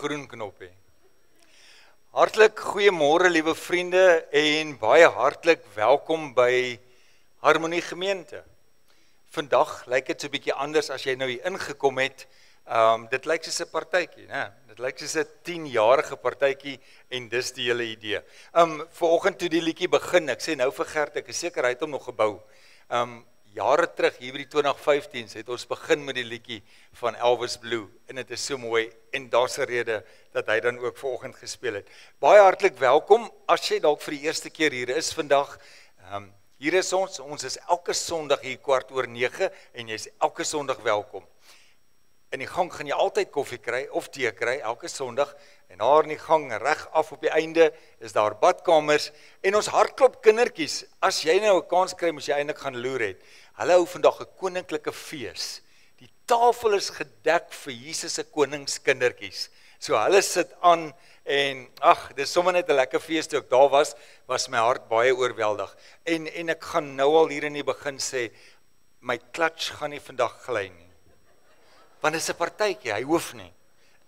groen knop hê. Hartlik goeiemôre liewe vriende en baie hartlik welkom by Harmonie Gemeente. Vandag lyk dit so 'n bietjie anders as jy nou hier ingekom het. Dit lyk soos 'n partytjie, né? Dit lyk soos 'n 10-jarige partytjie en dis die hele idee. Vanoggend toe die liedjie begin, ek sê nou vir Gert, ek is seker hy het hom nog gebou. Jare terug, hier by die 2015, het ons begin met die liedjie van Elvis Blue, en dit is so mooi, en daar's 'n rede dat hy dan ook vanoggend gespeel het. Baie hartlik welkom, as jy dalk vir die eerste keer hier is vandag. Hier is ons is elke Sondag hier 8:15, en jy is elke Sondag welkom. In die gang gaan jy altyd koffie kry, of tee kry, elke Sondag, en daar in die gang, reg af op die einde, is daar badkamers, en ons hartklop kindertjies, as jy nou 'n kans kry, moes jy eintlik gaan loer het. Hulle hou vandag 'n koninklike fees. Die tafel is gedek vir Jesus se koningskindertjies. So hulle sit aan, en dis sommer net 'n lekker fees. Toe ek daar was my hart baie oorweldig. En ek gaan nou al hier in die begin sê, my klats gaan nie vandag gly nie. Want dit is 'n partytjie, hy hoef nie.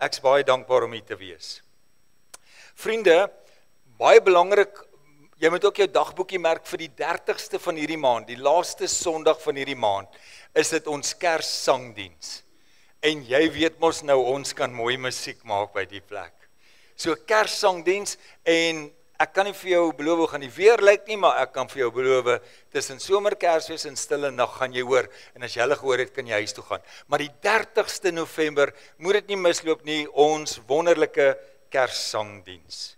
Ek's baie dankbaar om hier te wees. Vriende, baie belangrik, jy moet ook jou dagboekie merk vir die 30ste van hierdie maand, die laaste Sondag van hierdie maand, is dit ons Kerssangdiens. En jy weet mos nou, ons kan mooi musiek maak by die plek. So Kerssangdiens, en ek kan nie vir jou beloof hoe gaan die weer lyk nie, maar ek kan vir jou beloof, tussen somer, Kersfees en stille nag gaan jy hoor, en as jy hulle gehoor het, kan jy huis toe gaan. Maar die 30ste November, moet dit nie misloop nie, ons wonderlike Kerssangdiens.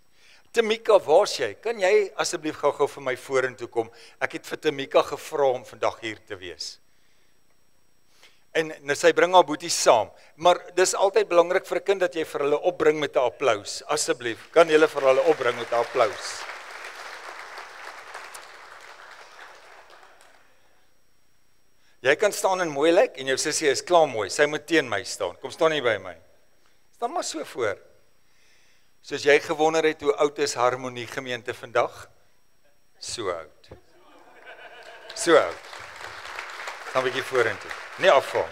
Tamika, waar's jy? Kan jy asseblief gou vir my vorentoe kom? Ek het vir Tamika gevra om vandag hier te wees. En nou sy bring haar boeties saam, maar dis altyd belangrik vir 'n kind dat jy vir hulle opbring met 'n applaus. Asseblief, kan julle vir hulle opbring met 'n applaus? Jy kan staan en mooi lyk, en jou sussie is klaar mooi. Sy moet teen my staan. Kom staan hier by my. Staan maar so voor. Soos jy gewonder het, hoe oud is Harmonie Gemeente vandag? So oud. So oud. Staan 'n bietjie vorentoe. Nie afval.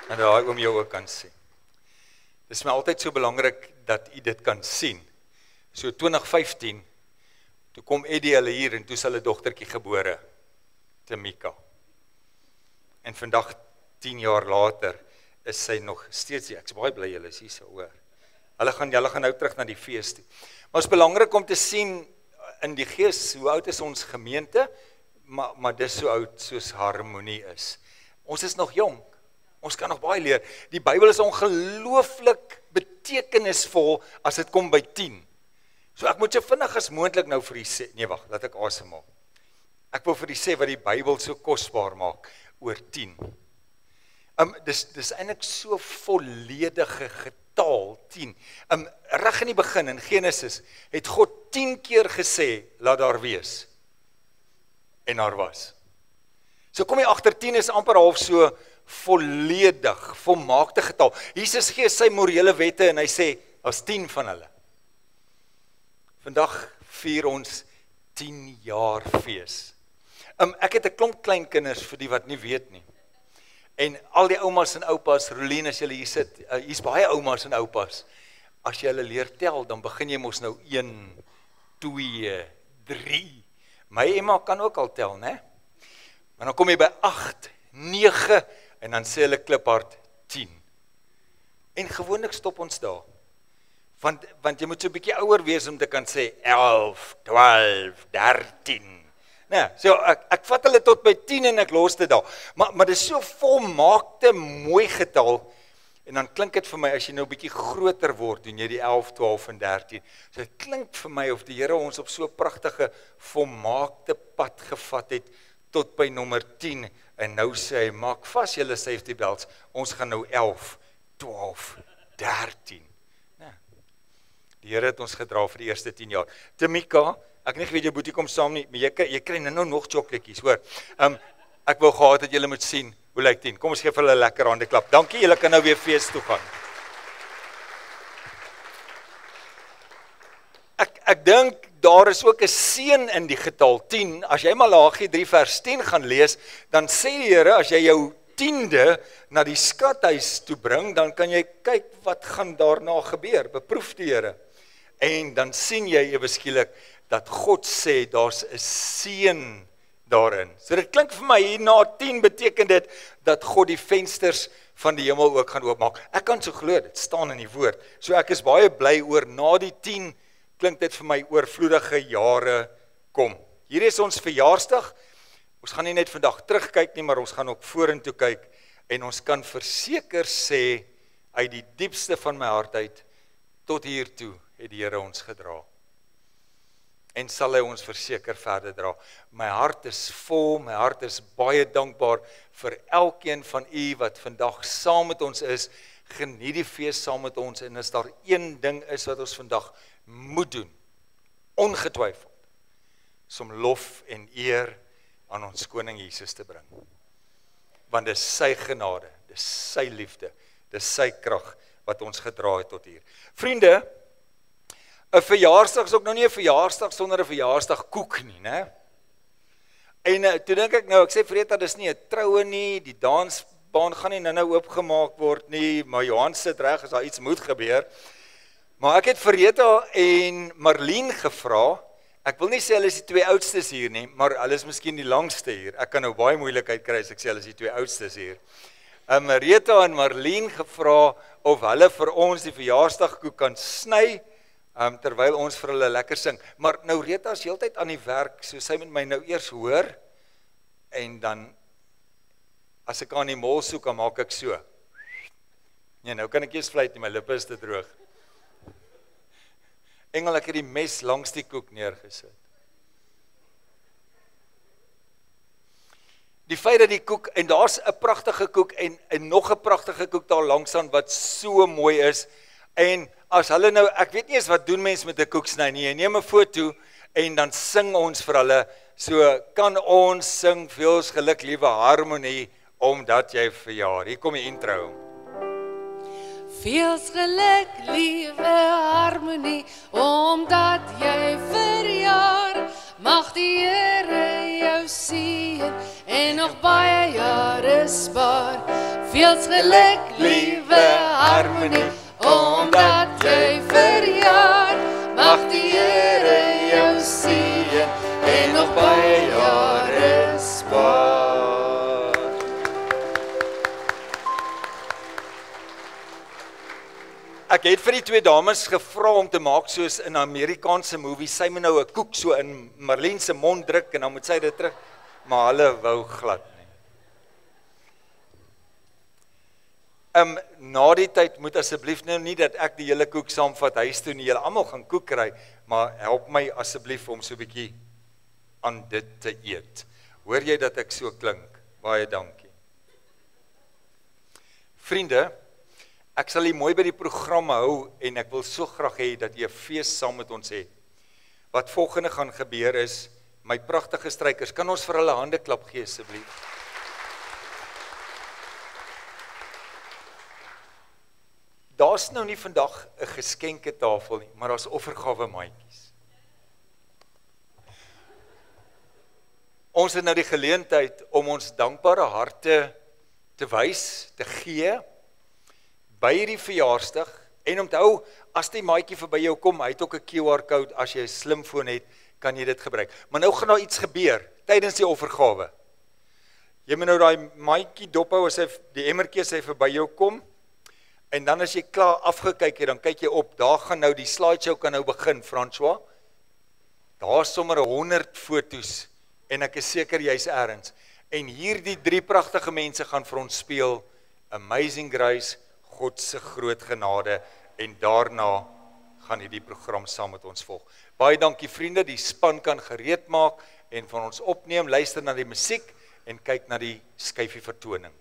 En daai oom jou ook kan sien. Dit is my altyd so belangrik dat u dit kan sien. So 2015, toe kom Eddie hulle hier, en toe is hulle dogtertjie gebore, Tamika. En vandag, 10 jaar later, is sy nog steeds hier. Ek is baie bly julle is hier so hoor. Julle gaan nou terug na die fees toe. Maar het is belangrik om te sien in die gees, hoe oud is ons gemeente, maar dis so oud soos Harmonie is. Ons is nog jong, ons kan nog baie leer. Die Bybel is ongelooflik betekenisvol as dit kom by 10. So ek moet so vinnig as moontlik nou vir die sê, nee wag, laat ek asemhaal. Ek wil vir die sê wat die Bybel so kosbaar maak oor 10. Dis eintlik so volledige getal 10. Reg in die begin in Genesis het God 10 keer gesê laat daar wees. En daar was. So kom jy agter 10 is amper half so volledig, volmaakte getal. Jesus gee sy morele wette en hy sê, as 10 van hulle. Vandag vier ons 10 jaar fees. Ek het 'n klomp kleinkinders vir die wat nie weet nie. En al die oumas en oupas, Rolien, as julle hier sit, hier's baie oumas en oupas. As jy hulle leer tel, dan begin jy mos nou 1, 2, 3. My Emma kan ook al tel, né? Maar dan kom jy by 8, 9, en dan sê hulle kliphard 10. En gewoonlik stop ons daar. Want jy moet so 'n bietjie ouer wees om te kan sê 11, 12, 13. Nee, so ek vat hulle tot by 10 en ek los dit daar. Maar dit is so volmaakte mooi getal. En dan klink dit vir my, as jy nou 'n bietjie groter word, doen jy die 11, 12 en 13. So dit klink vir my of die Here ons op so 'n pragtige, volmaakte pad gevat het, tot by nommer 10, en nou sê hy, maak vas julle safety belts, ons gaan nou 11, 12, 13. Nee. Die Here het ons gedra vir die eerste 10 jaar. Tamika, ek nie weet jou boetie kom saam nie, maar jy kry nou nog chocolatejies, hoor. Ek wou gehad dat julle moet sien, hoe lyk 10? Kom ons gee vir hulle 'n lekker hande klap. Dankie, julle kan nou weer fees toe gaan. Ek dink, daar is ook 'n seën in die getal 10. As jy Malagi 3 vers 10 gaan lees, dan sê die Here, as jy jou 10de na die skathuis toe bring, dan kan jy kyk wat gaan daarna gebeur, beproef die Here. En dan sien jy ewe skielik dat God sê daar's 'n seën daarin. So dit klink vir my hier na 10 beteken dit dat God die vensters van die hemel ook gaan oopmaak. Ek kan so glo, dit staan in die woord. So ek is baie bly oor na die 10 klink dit vir my oorvloedige jare kom. Hier is ons verjaarsdag. Ons gaan nie net vandag terugkyk nie, maar ons gaan ook vorentoe kyk en ons kan verseker sê uit die diepste van my hart uit tot hier toe het die Here ons gedra. En sal hy ons verseker verder dra. My hart is vol, my hart is baie dankbaar vir elkeen van u wat vandag saam met ons is. Geniet die fees saam met ons en as daar een ding is wat ons vandag moet doen, ongetwyfeld, is om lof en eer aan ons koning Jesus te bring. Want dis sy genade, dis sy liefde, dis sy krag wat ons gedra het tot hier. Vriende, 'n verjaarsdag is ook nou nie 'n verjaarsdag sonder 'n verjaarsdagkoek nie, né? En toe dink ek nou, ek sê vir Rita, dis nie 'n troue nie, die dansbaan gaan nie nou oopgemaak word nie, maar Johan sit reg as daar iets moet gebeur. Maar ek het vir Rita en Marlene gevra. Ek wil nie sê hulle is die twee oudstes hier nie, maar hulle is miskien die langste hier. Ek kan nou baie moeilikheid kry as ek sê hulle is die twee oudstes hier. Rita en Marlene gevra of hulle vir ons die verjaarsdagkoek kan sny, terwyl ons vir hulle lekker sing. Maar nou Rita is heeltyd aan die werk, so sy moet my nou eers hoor, en dan, as ek aan die mol soek, dan maak ek so. Nee, nou kan ek eers fluit nie, my lippe is te droog. Engel, ek het die mes langs die koek neergesit. Die feit dat die koek, en daar's 'n pragtige koek, en nog 'n pragtige koek daar langs aan, wat so mooi is, en as hulle nou, ek weet nie eens wat doen mens met 'n koek sny nie, jy neem 'n foto, en dan sing ons vir hulle, so kan ons sing, veels geluk liewe harmonie, omdat jy verjaar. Hier kom die intro. Veels geluk, liewe harmonie, omdat jy verjaar. Mag die Here jou seën en nog baie jare spaar. Veels geluk, liewe harmonie, omdat jy verjaar. Mag die Here jou seën en nog baie jare spaar. Ek het vir die twee dames gevra om te maak soos in 'n Amerikaanse movie, sy moet nou 'n koek so in Marlene se mond druk en dan moet sy dit terug, maar hulle wou glad nie. Na die tyd moet asseblief nou nie dat ek die hele koek saamvat huis toe nie, julle almal gaan koek kry, maar help my asseblief om so 'n bietjie aan dit te eet. Hoor jy dat ek so klink? Baie dankie. Vriende, ek sal hier mooi by die program hou en ek wil so graag hê dat jy 'n fees saam met ons het. Wat volgende gaan gebeur is, my pragtige strykers, kan ons vir hulle hande klap gee asseblief? Daar's nou nie vandag 'n geskenke tafel nie, maar daar's offergawe maatjies. Ons het nou die geleentheid om ons dankbare harte te wys, te gee, by hierdie verjaarsdag, en om te hou, as die maatjie verby jou kom, hy het ook 'n QR-code, as jy 'n slimfoon het, kan jy dit gebruik. Maar nou gaan daar iets gebeur, tydens die offergawe. Jy moet nou daai maatjie dophou, as hy, die emmertjie as hy verby jou kom, en dan as jy klaar afgekyk het, dan kyk jy op, daar gaan nou die slideshow kan nou begin, François. Daar is sommer 100 foto's, en ek is seker jy's ergens. En hierdie 3 pragtige mense gaan vir ons speel, Amazing Grace, God se groot genade, en daarna gaan hierdie program saam met ons volg. Baie dankie vriende, die span kan gereed maak en van ons opneem, luister na die musiek en kyk na die skyfie vertoning.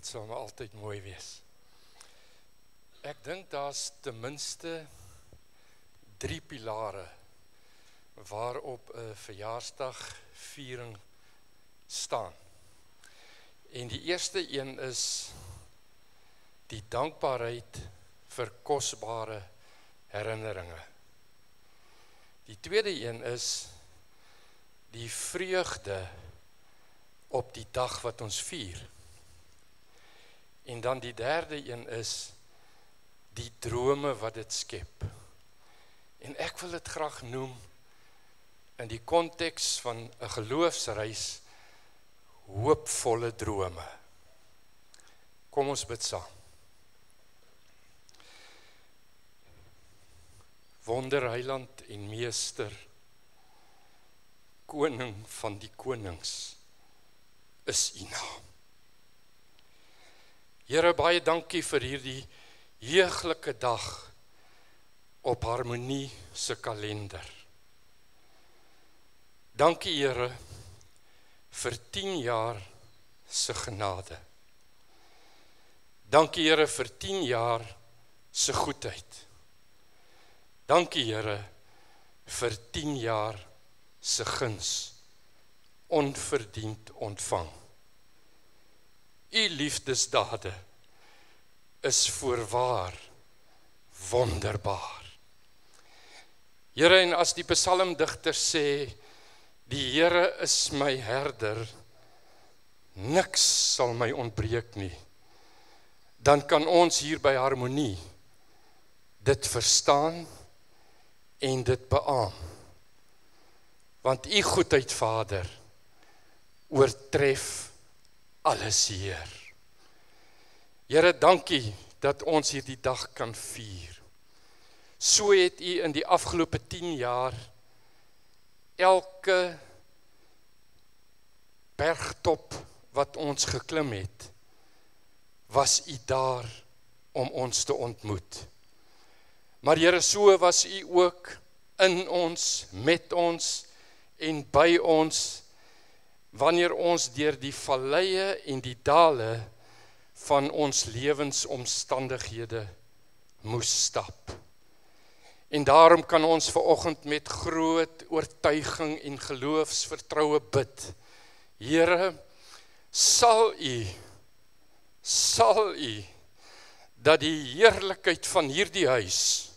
Dit sal maar altyd mooi wees. Ek dink daar's ten minste 3 pilare waarop 'n verjaarsdagviering staan. En die eerste een is die dankbaarheid vir kosbare herinneringe. Die tweede een is die vreugde op die dag wat ons vier. En dan die derde een is die drome wat dit skep. En ek wil dit graag noem in die konteks van 'n geloofsreis hoopvolle drome. Kom ons bid saam. Wonderheiland en meester, koning van die konings, is U naam. Here, baie dankie vir hierdie heuglike dag op Harmonie se kalender. Dankie Here vir 10 jaar se genade. Dankie Here vir 10 jaar se goedheid. Dankie Here vir 10 jaar se guns, onverdiend ontvang. U liefdesdade is voorwaar wonderbaar. Here, en as die psalmdigter sê, die Here is my herder, niks sal my ontbreek nie, dan kan ons hier by Harmonie dit verstaan en dit beaam. Want U goedheid, Vader, oortref alles, Heer. Here, dankie dat ons hierdie dag kan vier. So het U in die afgelope 10 jaar elke bergtop wat ons geklim het, was U daar om ons te ontmoet. Maar Here, so was U ook in ons, met ons en by ons, wanneer ons deur die valleie en die dale van ons lewensomstandighede moes stap. En daarom kan ons vanoggend met groot oortuiging en geloofsvertroue bid. Here, sal U dat die heerlikheid van hierdie huis,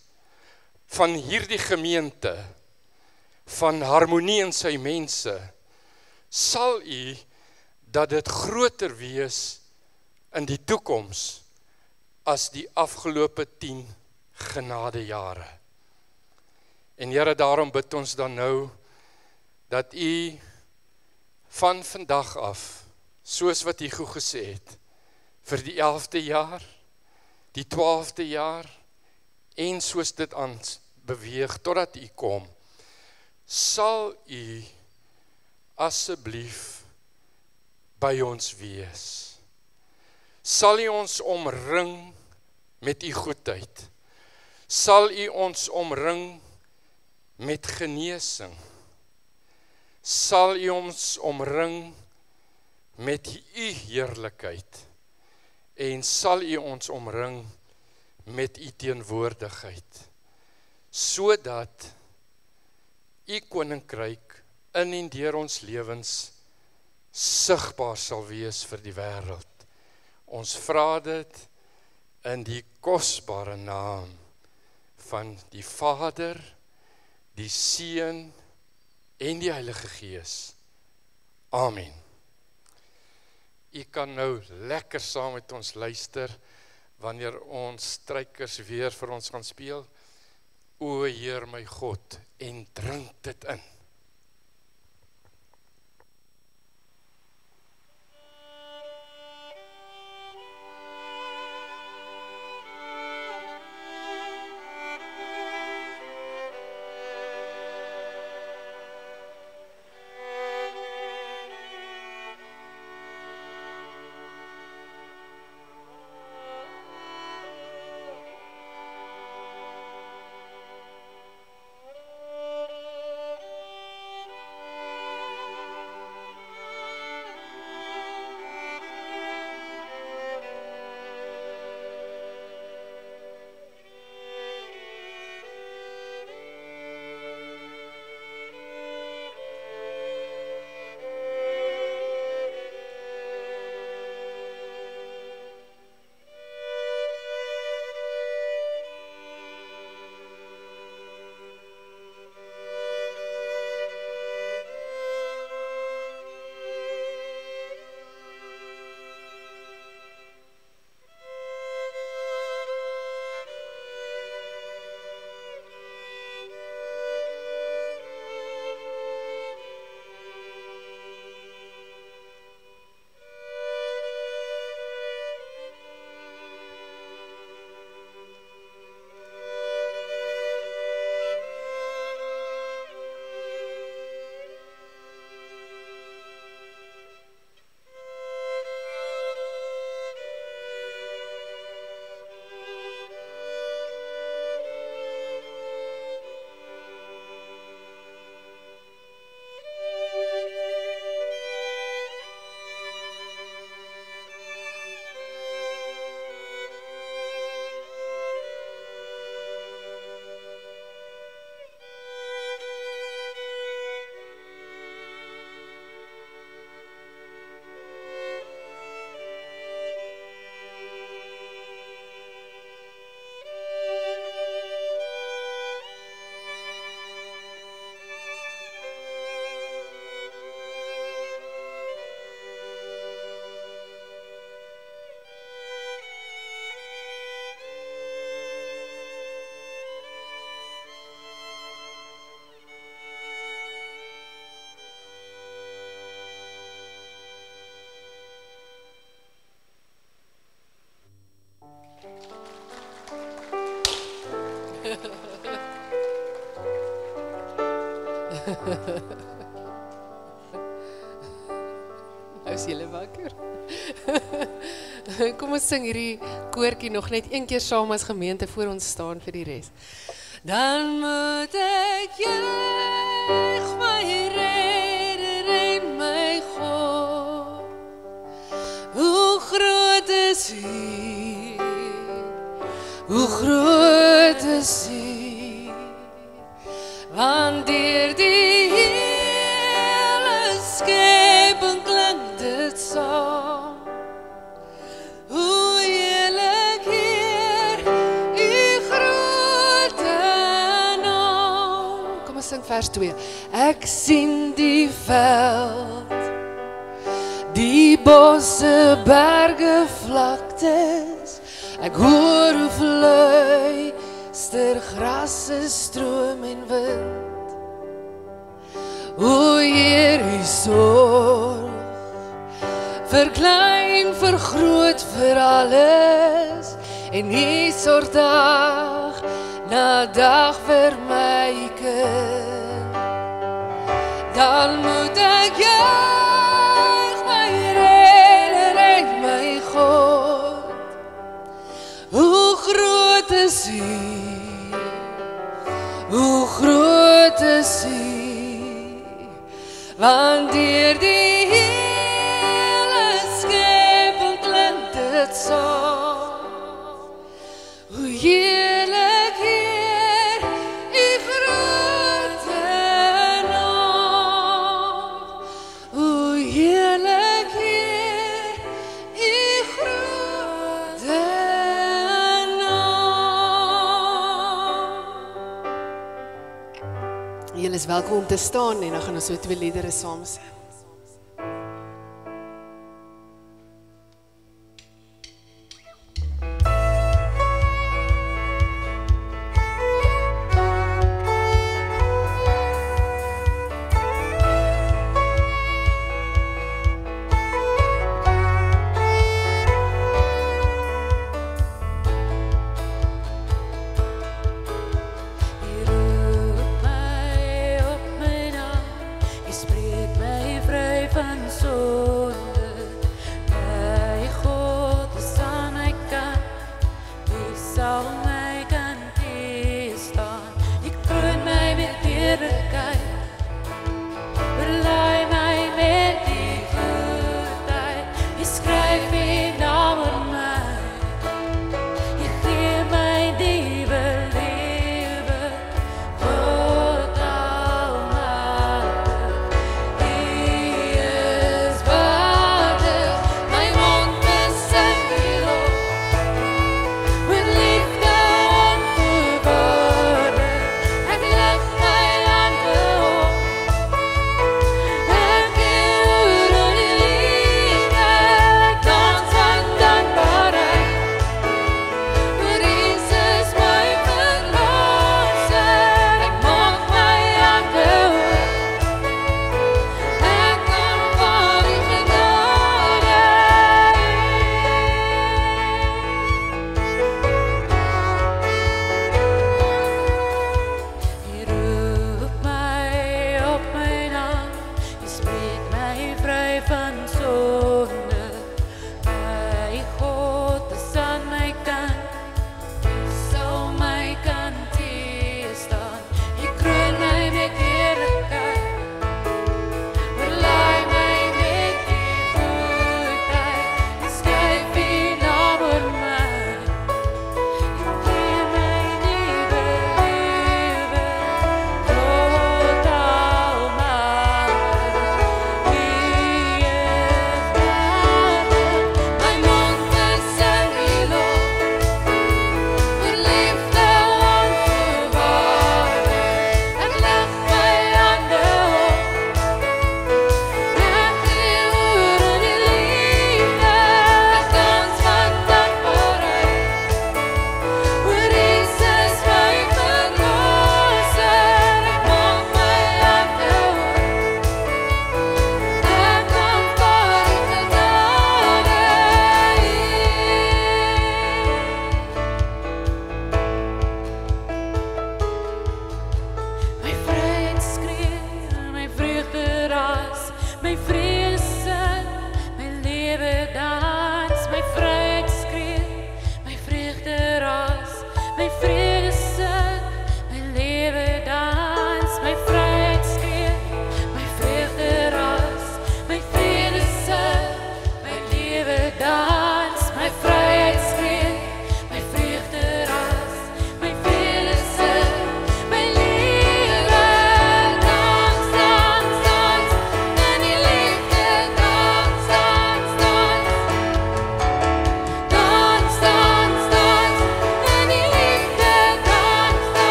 van hierdie gemeente, van Harmonie en sy mense, sal U dat dit groter wees in die toekoms as die afgelope 10 genadejare. En Here, daarom bid ons dan nou dat U van vandag af, soos wat U goed gesê het, vir die 11de jaar, die 12de jaar en soos dit aan beweeg totdat U kom, sal U asseblief by ons wees. Sal U ons omring met U goedheid. Sal U ons omring met genesing. Sal U ons omring met U heerlikheid. En sal U ons omring met U teenwoordigheid. Sodat U koninkryk in en deur ons lewens sigbaar sal wees vir die wêreld. Ons vra dit in die kosbare naam van die Vader, die Seun en die Heilige Gees. Amen. U kan nou lekker saam met ons luister wanneer ons strykers weer vir ons gaan speel. O Heer my God, en drink dit in. Nou is julle wakker. Kom ons sing hierdie koortjie nog net een keer saam as gemeente voor ons staan vir die res. Dan moet ek juig my Redder en my God. Hoe groot is U? Hoe groot is U? Want deur die hele skepping klink dit saam. Hoe heerlik Heer, U grote naam. Kom ons sing vers 2. Ek sien die veld, die bosse, berge, vlaktes. Ek hoor hoe fluister grasse, stroom en wind. O Heer, U sorg, verklein, vergroot vir alles. En U sorg dag na dag vir my kind. Dan moet ek juig my Redder en my God. Hoe groot is U? Hoe groot is U? Want deur die hele skepping klink dit saam. Hoe heerlik Heer, U grote naam. Hoe heerlik Heer, U grote naam. Julle is welkom om te staan en dan gaan ons so 2 liedere saam sing. Jy spreek my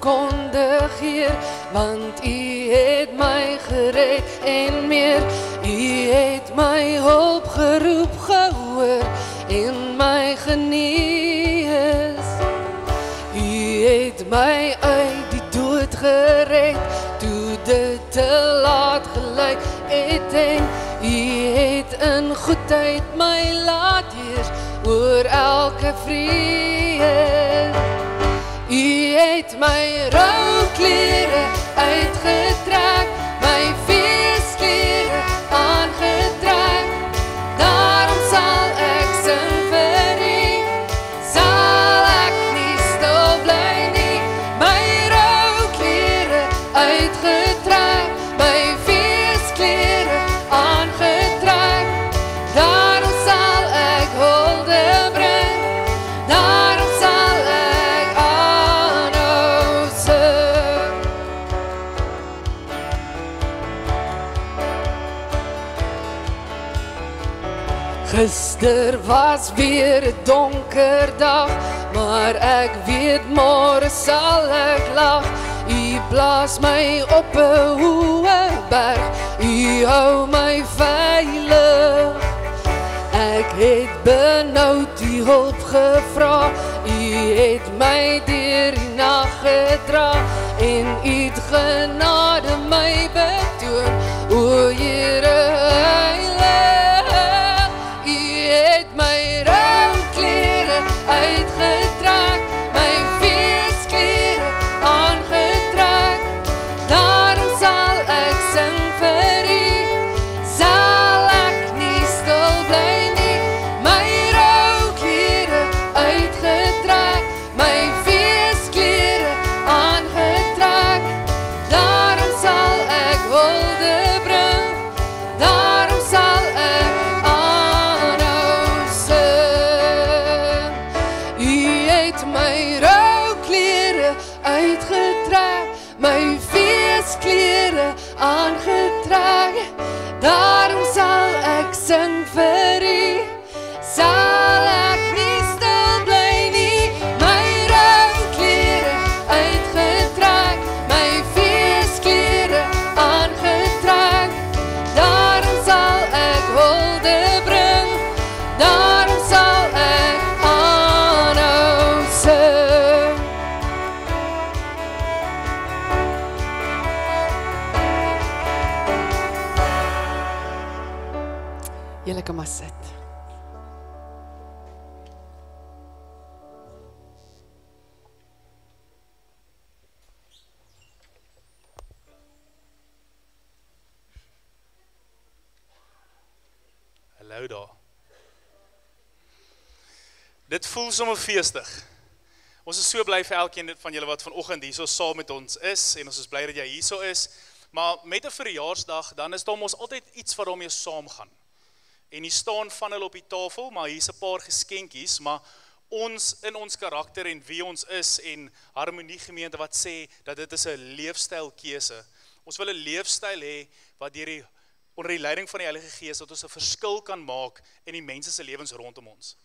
verkondig, Heer, want U het my gered en meer. U het my hulp geroep, gehoor en my genees. U het my uit die dood gered, toe dit te laat gelyk het, en U het in goedheid my laat heers oor elke vrees. U het my rouklere uitgetrek, my feesklere aangetrek. Daarom sal ek sing vir U, sal ek nie stil bly nie. My rouklere uitgetrek, my feesklere aangetrek. Daarom sal ek hulde bring, daarom sal ek aanhou sing. Gister was weer 'n donker dag, maar ek weet môre sal ek lag. U blaas my op 'n hoë berg, U hou my veilig. Ek het benoud U hulp gevra, U het my deur die nag gedra, en U het genade my betoon, o Here heilig. U het my rouklere uitgetrek, my feesklere aangetrek. Daarom sal ek sing vir U, sal ek nie stil bly nie. My rouklere uitgetrek, my feesklere aangetrek. Daarom sal ek hulde bring, daarom sal ek aanhou sing. U het my rouklere uitgetrek, my feesklere aangetrek. Daarom sal ek sing vir U, sal ek nie stil bly nie. My rouklere uitgetrek, my feesklere aangetrek. Daarom sal ek hulde bring, daarom sal ek aanhou sing. Julle kan maar sit. Hallo daar. Dit voel sommer feestig. Ons is so bly vir elkeen van julle wat vanoggend hierso saam met ons is, en ons is bly dat jy hierso is. Maar met 'n verjaarsdag, dan is daar mos altyd iets wat daarmee saamgaan. En hier staan van hulle op die tafel, maar hier's 'n paar geskenkies, maar ons in ons karakter en wie ons is, en Harmonie Gemeente wat sê dat dit is 'n leefstylkeuse. Ons wil 'n leefstyl hê wat onder die leiding van die Heilige Gees, dat ons 'n verskil kan maak in die mense se lewens rondom ons.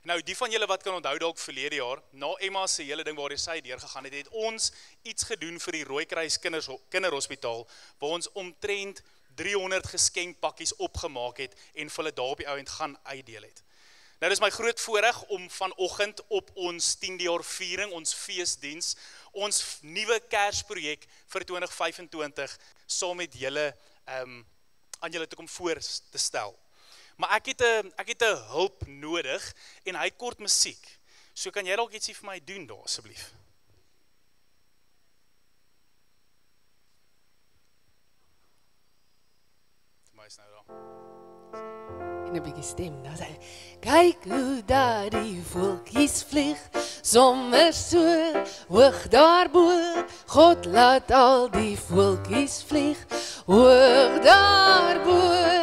Nou, die van julle wat kan onthou dalk verlede jaar, na Emma se hele ding waar sy deurgegaan het, het ons iets gedoen vir die Rooikruis kinderhospitaal, waar ons omtrent 300 geskenkpakkies opgemaak het en vir hulle daar op die ouend gaan uitdeel het. Nou, dis my groot voorreg om vanoggend op ons 10de jaar viering, ons feesdiens, ons nuwe Kersprojek vir 2025 saam met julle aan julle toe kom voor te stel. Maar ek het 'n hulp nodig en hy het kort musiek. So kan jy dalk ietsie vir my doen daar asseblief? Vir my is nou daar. En 'n bietjie stem, dan sê kyk hoe daar die voeltjies vlieg, sommer so hoog daarbo. God laat al die voeltjies vlieg, hoog daarbo.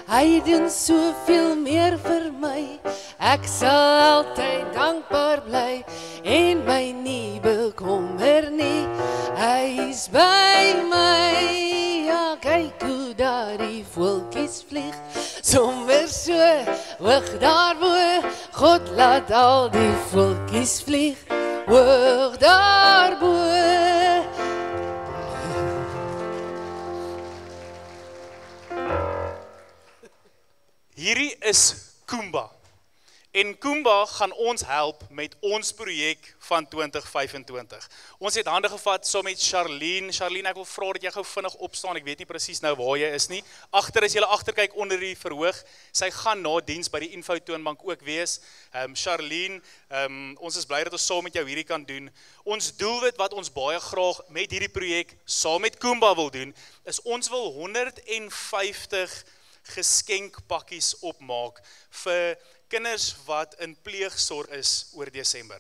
Hy doen soveel meer vir my, ek sal altyd dankbaar bly, en my nie bekommer nie, hy is by my. Ja, kyk hoe daar die voeltjies vlieg, sommer so hoog daarbo. God laat al die voeltjies vlieg, hoog daarbo. hierdie is Kumba. En Kumba gaan ons help met ons projek van 2025. Ons het hande gevat saam met Charlene. Charlene, ek wil vra dat jy gou vinnig opstaan. Ek weet nie presies nou waar jy is nie. Agter as jy agterkyk onder die verhoog. Sy gaan na diens by die Info Toonbank ook wees. Charlene, ons is bly dat ons saam met jou hierdie kan doen. Ons doelwit wat ons baie graag met hierdie projek saam met Kumba wil doen, is ons wil 150 geskenkpakkies opmaak vir kinders wat in pleegsorg is oor Desember.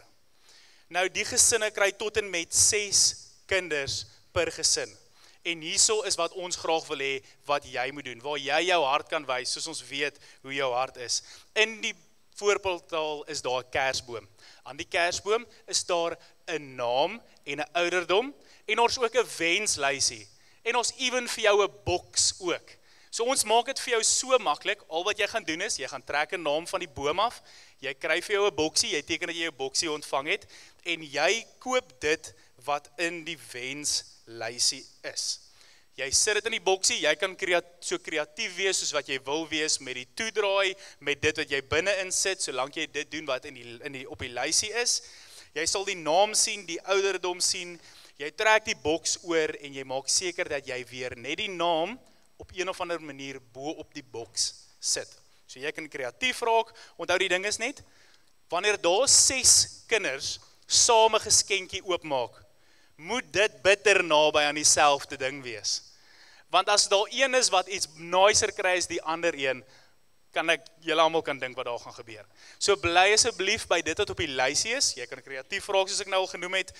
Nou die gesinne kry tot en met 6 kinders per gesin. En hierso is wat ons graag wil hê wat jy moet doen, waar jy jou hart kan wys, soos ons weet hoe jou hart is. In die voorportaal is daar 'n kersboom. Aan die kersboom is daar 'n naam en 'n ouderdom en ons ook 'n wenslysie. En ons ewen vir jou 'n boks ook. So ons maak dit vir jou so maklik. Al wat jy gaan doen is, jy gaan trek 'n naam van die boom af, jy kry vir jou 'n boksie, jy teken dat jy 'n boksie ontvang het, en jy koop dit wat in die wenslysie is. Jy sit dit in die boksie, jy kan so kreatief wees soos wat jy wil wees met die toedraai, met dit wat jy binne insit, solank jy dit doen wat op die lysie is. Jy sal die naam sien, die ouderdom sien, jy trek die boks oor en jy maak seker dat jy weer net die naam op een of ander manier bo op die boks sit. So jy kan kreatief raak. Onthou die ding is net, wanneer daar 6 kinders saam 'n geskenkie oopmaak, moet dit bitter naby aan dieselfde ding wees. Want as daar een is wat iets nicer kry as die ander een, kan julle almal kan dink wat daar gaan gebeur. So bly asseblief by dit wat op die lysie is. Jy kan kreatief raak soos ek nou al genoem het.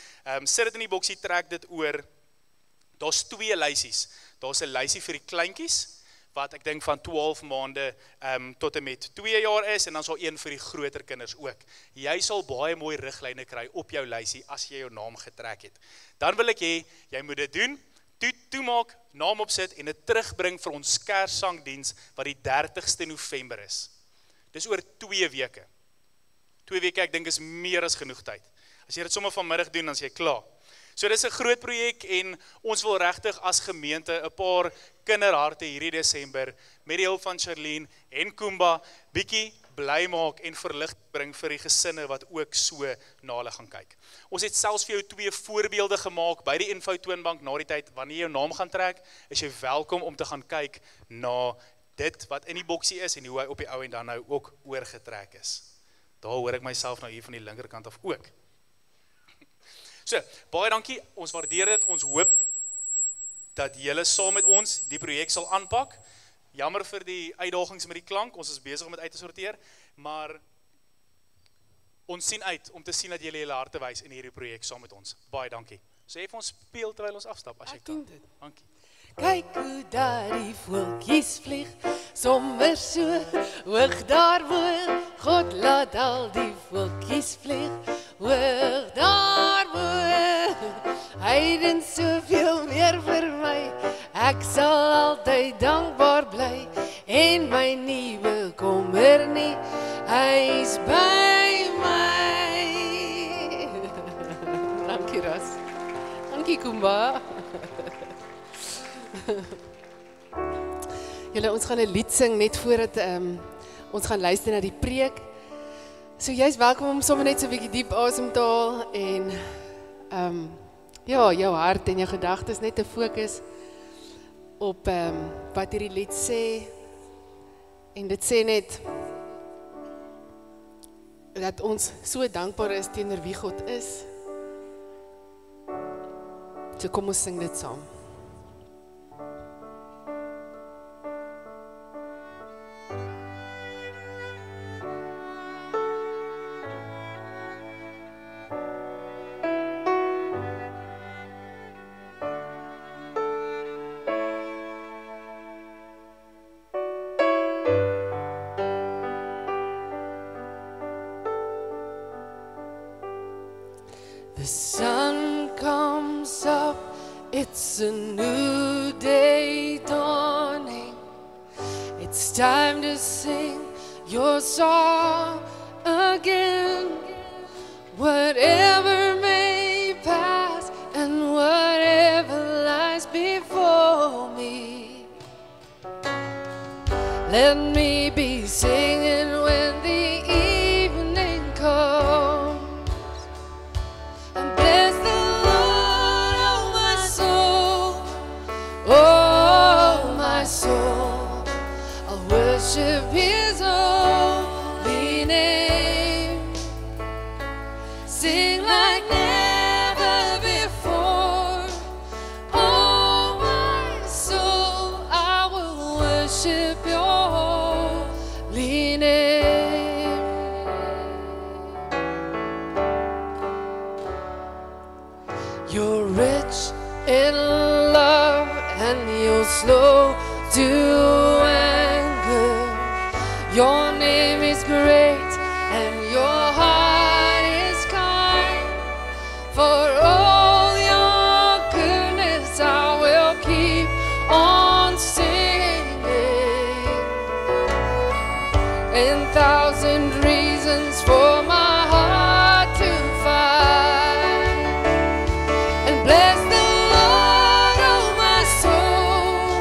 Sit dit in die boksie, trek dit oor. Daar's 2 lysies. Daar's 'n lysie vir die kleintjies, wat ek dink van 12 maande tot en met 2 jaar is, en dan sal een vir die groter kinders ook. Jy sal baie mooi riglyne kry op jou lysie as jy jou naam getrek het. Dan wil ek hê, jy moet dit doen, toemaak, naam opsit en dit terugbring vir ons Kerssangdiens wat die 30ste November is. Dis oor 2 weke. 2 weke, ek dink is meer as genoeg tyd. As jy dit sommer vanmiddag doen, dan is jy klaar. So dis 'n groot projek en ons wil regtig as gemeente 'n paar kinderharte hierdie Desember met die hulp van Charlene en Kumba bietjie bly maak en verlig bring vir die gesinne wat ook so na hulle gaan kyk. Ons het selfs vir jou 2 voorbeelde gemaak by die Info Toonbank na die tyd. Wanneer jy jou naam gaan trek, is jy welkom om te gaan kyk na dit wat in die boksie is en hoe hy op die ou en dan nou ook oorgetrek is. Daar hoor ek myself nou hier van die linkerkant af ook. So, baie dankie, ons waardeer dit, ons hoop dat julle saam met ons die projek sal aanpak. Jammer vir die uitdagings met die klank, ons is besig om dit uit te sorteer, maar ons sien uit om te sien dat julle julle harte wys in hierdie projek saam met ons. Baie dankie. So even ons speel terwyl ons afstap, as jy kan. Dankie. Kyk hoe daar die voeltjies vlieg, sommer so hoog daarbo. God laat al die voeltjies vlieg, hoog daarbo. Hy doen soveel meer vir my, ek sal altyd dankbaar bly, en my nie bekommer nie, hy is by my. Dankie Ras. Dankie Kumba. Julle, ons gaan 'n lied sing net voordat ons gaan luister na die preek. So jy's welkom om sommer net so 'n bietjie diep asem te haal en ja, jou hart en jou gedagtes net te fokus op wat hierdie lied sê. En dit sê net dat ons so dankbaar is teenoor wie God is. So kom ons sing dit saam. The sun comes up, it's a new day dawning. It's time to sing your song again. Whatever may pass and whatever lies before me, Let me be singing when the evening comes. And bless the Lord, oh my soul, oh my soul. I'll worship His holy name. Sing like never before. Oh my soul, I will worship Your holy name. You're rich in love and You're slow to anger. Your name is great and Your heart is kind. For all Your goodness I will keep on singing. And thousand reasons for my heart to find. And bless the Lord, oh my soul,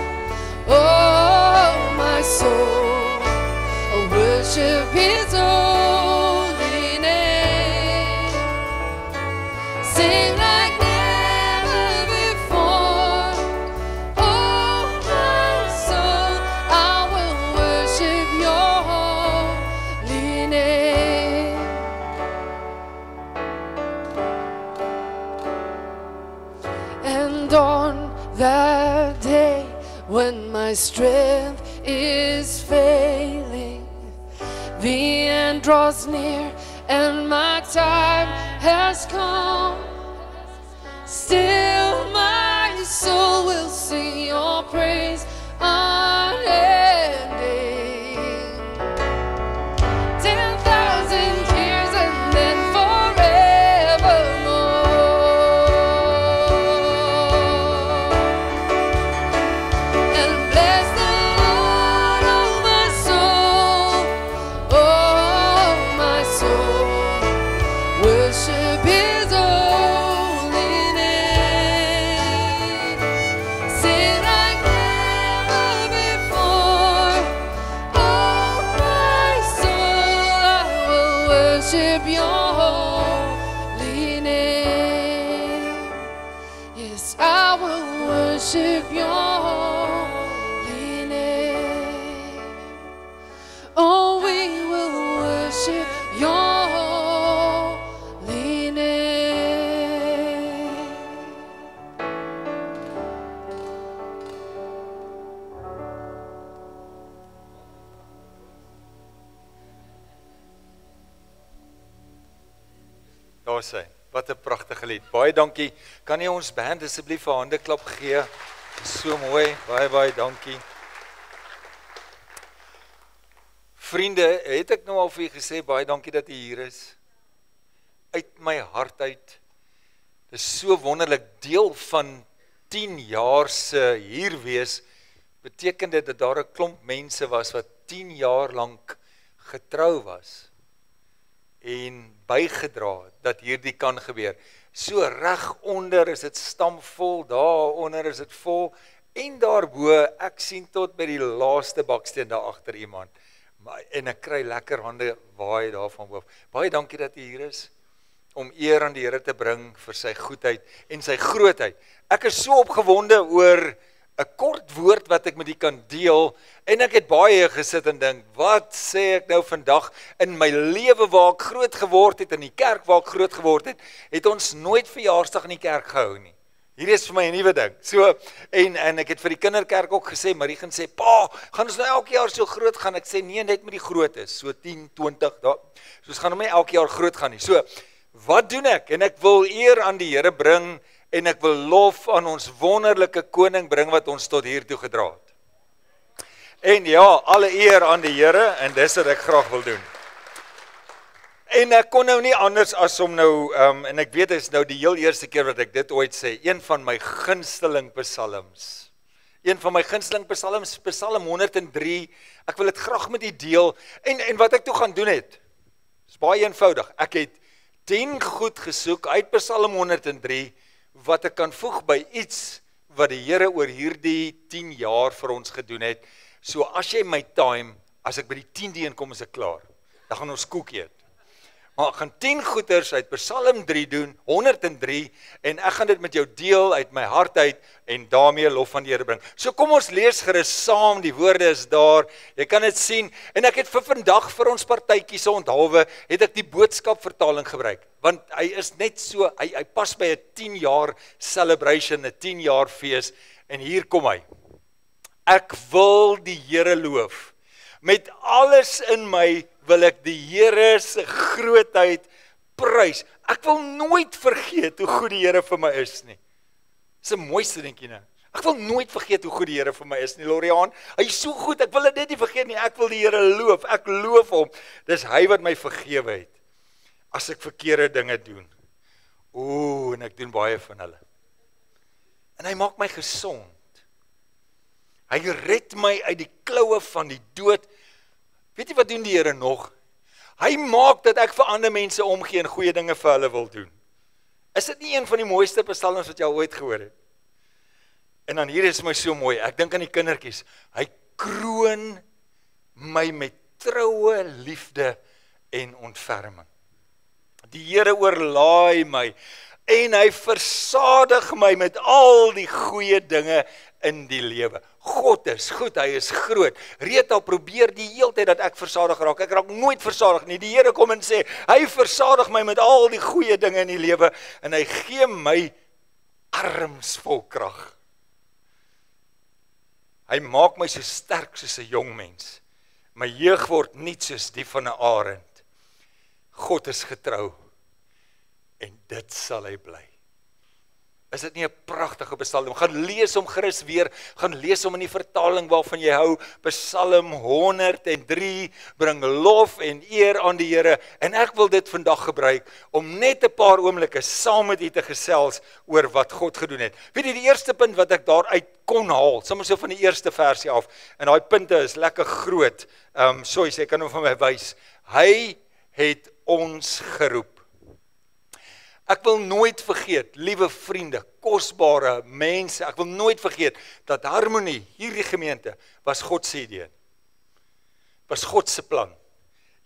oh my soul. I worship His holy name. Sing like never before. Oh my soul, I will worship Your holy name. And on that day when my strength is failing, the end draws near and my time has come. Still my soul will sing Your praise unending. 10,000 years and then forevermore. And bless the Lord, oh my soul, oh my soul. Worship His holy name. Sing like never before. Oh my soul, I will worship Your holy name. Yes, I will worship Your holy name. Oh, we will worship Your holy name. Daar is hy. Wat 'n pragtige lied. Baie dankie. Kan jy ons band asseblief 'n handeklap gee? So mooi. Baie dankie. Vriende, het ek nou al vir julle gesê baie dankie dat jy hier is. Uit my hart uit. Dit is so wonderlik, deel van 10 jaar se hier wees beteken dit dat daar 'n klomp mense was wat 10 jaar lank getrou was en bygedra het dat hierdie kan gebeur. So reg onder is dit stampvol, daaronder is dit vol en daarbo, ek sien tot by die laaste baksteen daar agter iemand. En ek kry lekker hande waai daarvan bo. Baie dankie dat jy hier is om eer aan die Here te bring vir sy goedheid en sy grootheid. Ek is so opgewonde oor 'n kort woord wat ek met u kan deel en ek het baie gesit en dink, wat sê ek nou vandag in my lewe waar ek groot geword het, in die kerk waar ek groot geword het, het ons nooit verjaarsdag in die kerk gehou nie. Hier is vir my 'n nuwe ding. So, en ek het vir die kinderkerk ook gesê, Marie gaan sê, pa, gaan ons nou elke jaar so groot gaan? Ek sê, nee, net met die grootes, so 10, 20, daar. So ons gaan nou nie elke jaar groot gaan nie. So, wat doen ek? En ek wil eer aan die Here bring, en ek wil lof aan ons wonderlike koning bring wat ons tot hier toe gedra het. En ja, alle eer aan die Here, en dis wat ek graag wil doen. En ek kon nou nie anders as om nou, en ek weet dit is nou die heel eerste keer wat ek dit ooit sê, een van my gunsteling psalms. Een van my gunsteling psalms, Psalm 103, ek wil dit graag met u deel, en wat ek toe gaan doen het, is baie eenvoudig, ek het 10 goed gesoek uit Psalm 103, wat ek kan voeg by iets wat die Here oor hierdie 10 jaar vir ons gedoen het. So as jy my time, as ek by die 10de een kom, is ek klaar. Dan gaan ons koek eet. Maar ek gaan 10 goeders uit Psalm 3 doen, 103, en ek gaan dit met jou deel uit my hart uit, en daarmee lof van die Here bring. So kom ons lees gerus saam, die woorde is daar, jy kan dit sien, en ek het vir vandag vir ons partytjie se onthaalwe, het ek die boodskap vertaling gebruik, want hy is net so, hy pas by 'n 10 jaar celebration, 'n 10 jaar fees, en hier kom hy. Ek wil die Here loof, met alles in my wil ek die Here se grootheid prys. Ek wil nooit vergeet hoe goed die Here vir my is nie. Dis 'n mooiste dingetjie, né? Ek wil nooit vergeet hoe goed die Here vir my is nie, Loriaan. Hy is so goed, ek wil dit net nie vergeet nie. Ek wil die Here loof, ek loof hom. Dis hy wat my vergewe het. As ek verkeerde dinge doen. En ek doen baie van hulle. En hy maak my gesond. Hy red my uit die kloue van die dood. Weet jy wat doen die Here nog? Hy maak dat ek vir ander mense omgee en goeie dinge vir hulle wil doen. Is dit nie een van die mooiste psalms wat jy al ooit gehoor het? En dan hier is my so mooi, ek dink aan die kindertjies. Hy kroon my met troue liefde en ontferming. Die Here oorlaai my en hy versadig my met al die goeie dinge in die lewe. God is goed, hy is groot. Rita probeer die hele tyd dat ek versadig raak. Ek raak nooit versadig nie. Die Here kom en sê, hy versadig my met al die goeie dinge in die lewe en hy gee my arms vol krag. Hy maak my so sterk soos 'n jong mens. My jeug word nie soos die van 'n arend. God is getrou en dit sal hy bly. Is dit nie 'n pragtige psalm? Gaan lees hom gerus weer, gaan lees hom in die vertaling waarvan jy hou, Psalm 103, bring lof en eer aan die Here, en ek wil dit vandag gebruik, om net 'n paar oomblikke saam met u te gesels, oor wat God gedoen het. Weet jy, die eerste punt wat ek daaruit kon haal, sommer so van die eerste versie af, en daai punte is lekker groot, jy kan hom van my wys, hy het ons geroep. Ek wil nooit vergeet, liewe vriende, kosbare mense, ek wil nooit vergeet, dat Harmonie, hierdie gemeente, was God se idee. Was God se plan.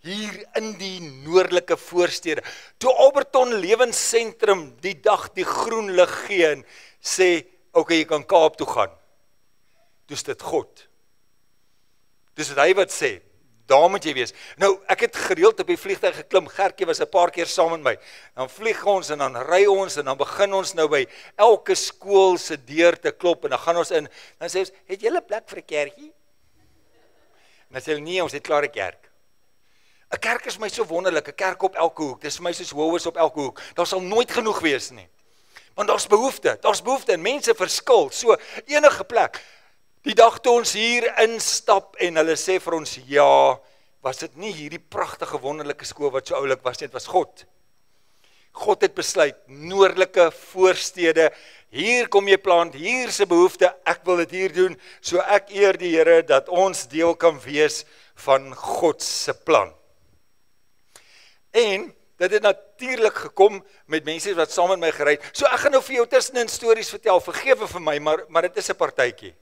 Hier in die noordelike voorstede. Toe Alberton Lewensentrum die dag die groen lig gee en sê, okay, jy kan Kaap toe gaan. Dis dit God. Dis dit hy wat sê. Daar moet jy wees. Nou, ek het gereeld op die vliegtuig geklim, Gertjie was 'n paar keer saam met my, dan vlieg ons en dan ry ons en dan begin ons nou by elke skool se deur te klop en dan gaan ons in, dan sê ons, het julle plek vir 'n kerkie? En dan sê hulle, nee, ons het klaar 'n kerk. 'n Kerk is my so wonderlik, 'n kerk op elke hoek, dis vir my soos Woolworths op elke hoek, daar sal nooit genoeg wees nie, want daar's behoefte en mense verskil, so enige plek. Die dag toe ons hier instap en hulle sê vir ons, ja, was dit nie hierdie pragtige wonderlike skool wat so oulik was, dit was God. God het besluit, noordelike voorstede, hier kom jy plant, hier se behoefte, ek wil dit hier doen, so ek eer die Here dat ons deel kan wees van God se plan. En dit het natuurlik gekom met mense wat saam met my gery het. So ek gaan nou vir jou tussenin stories vertel, vergewe vir my, maar dit is 'n partytjie.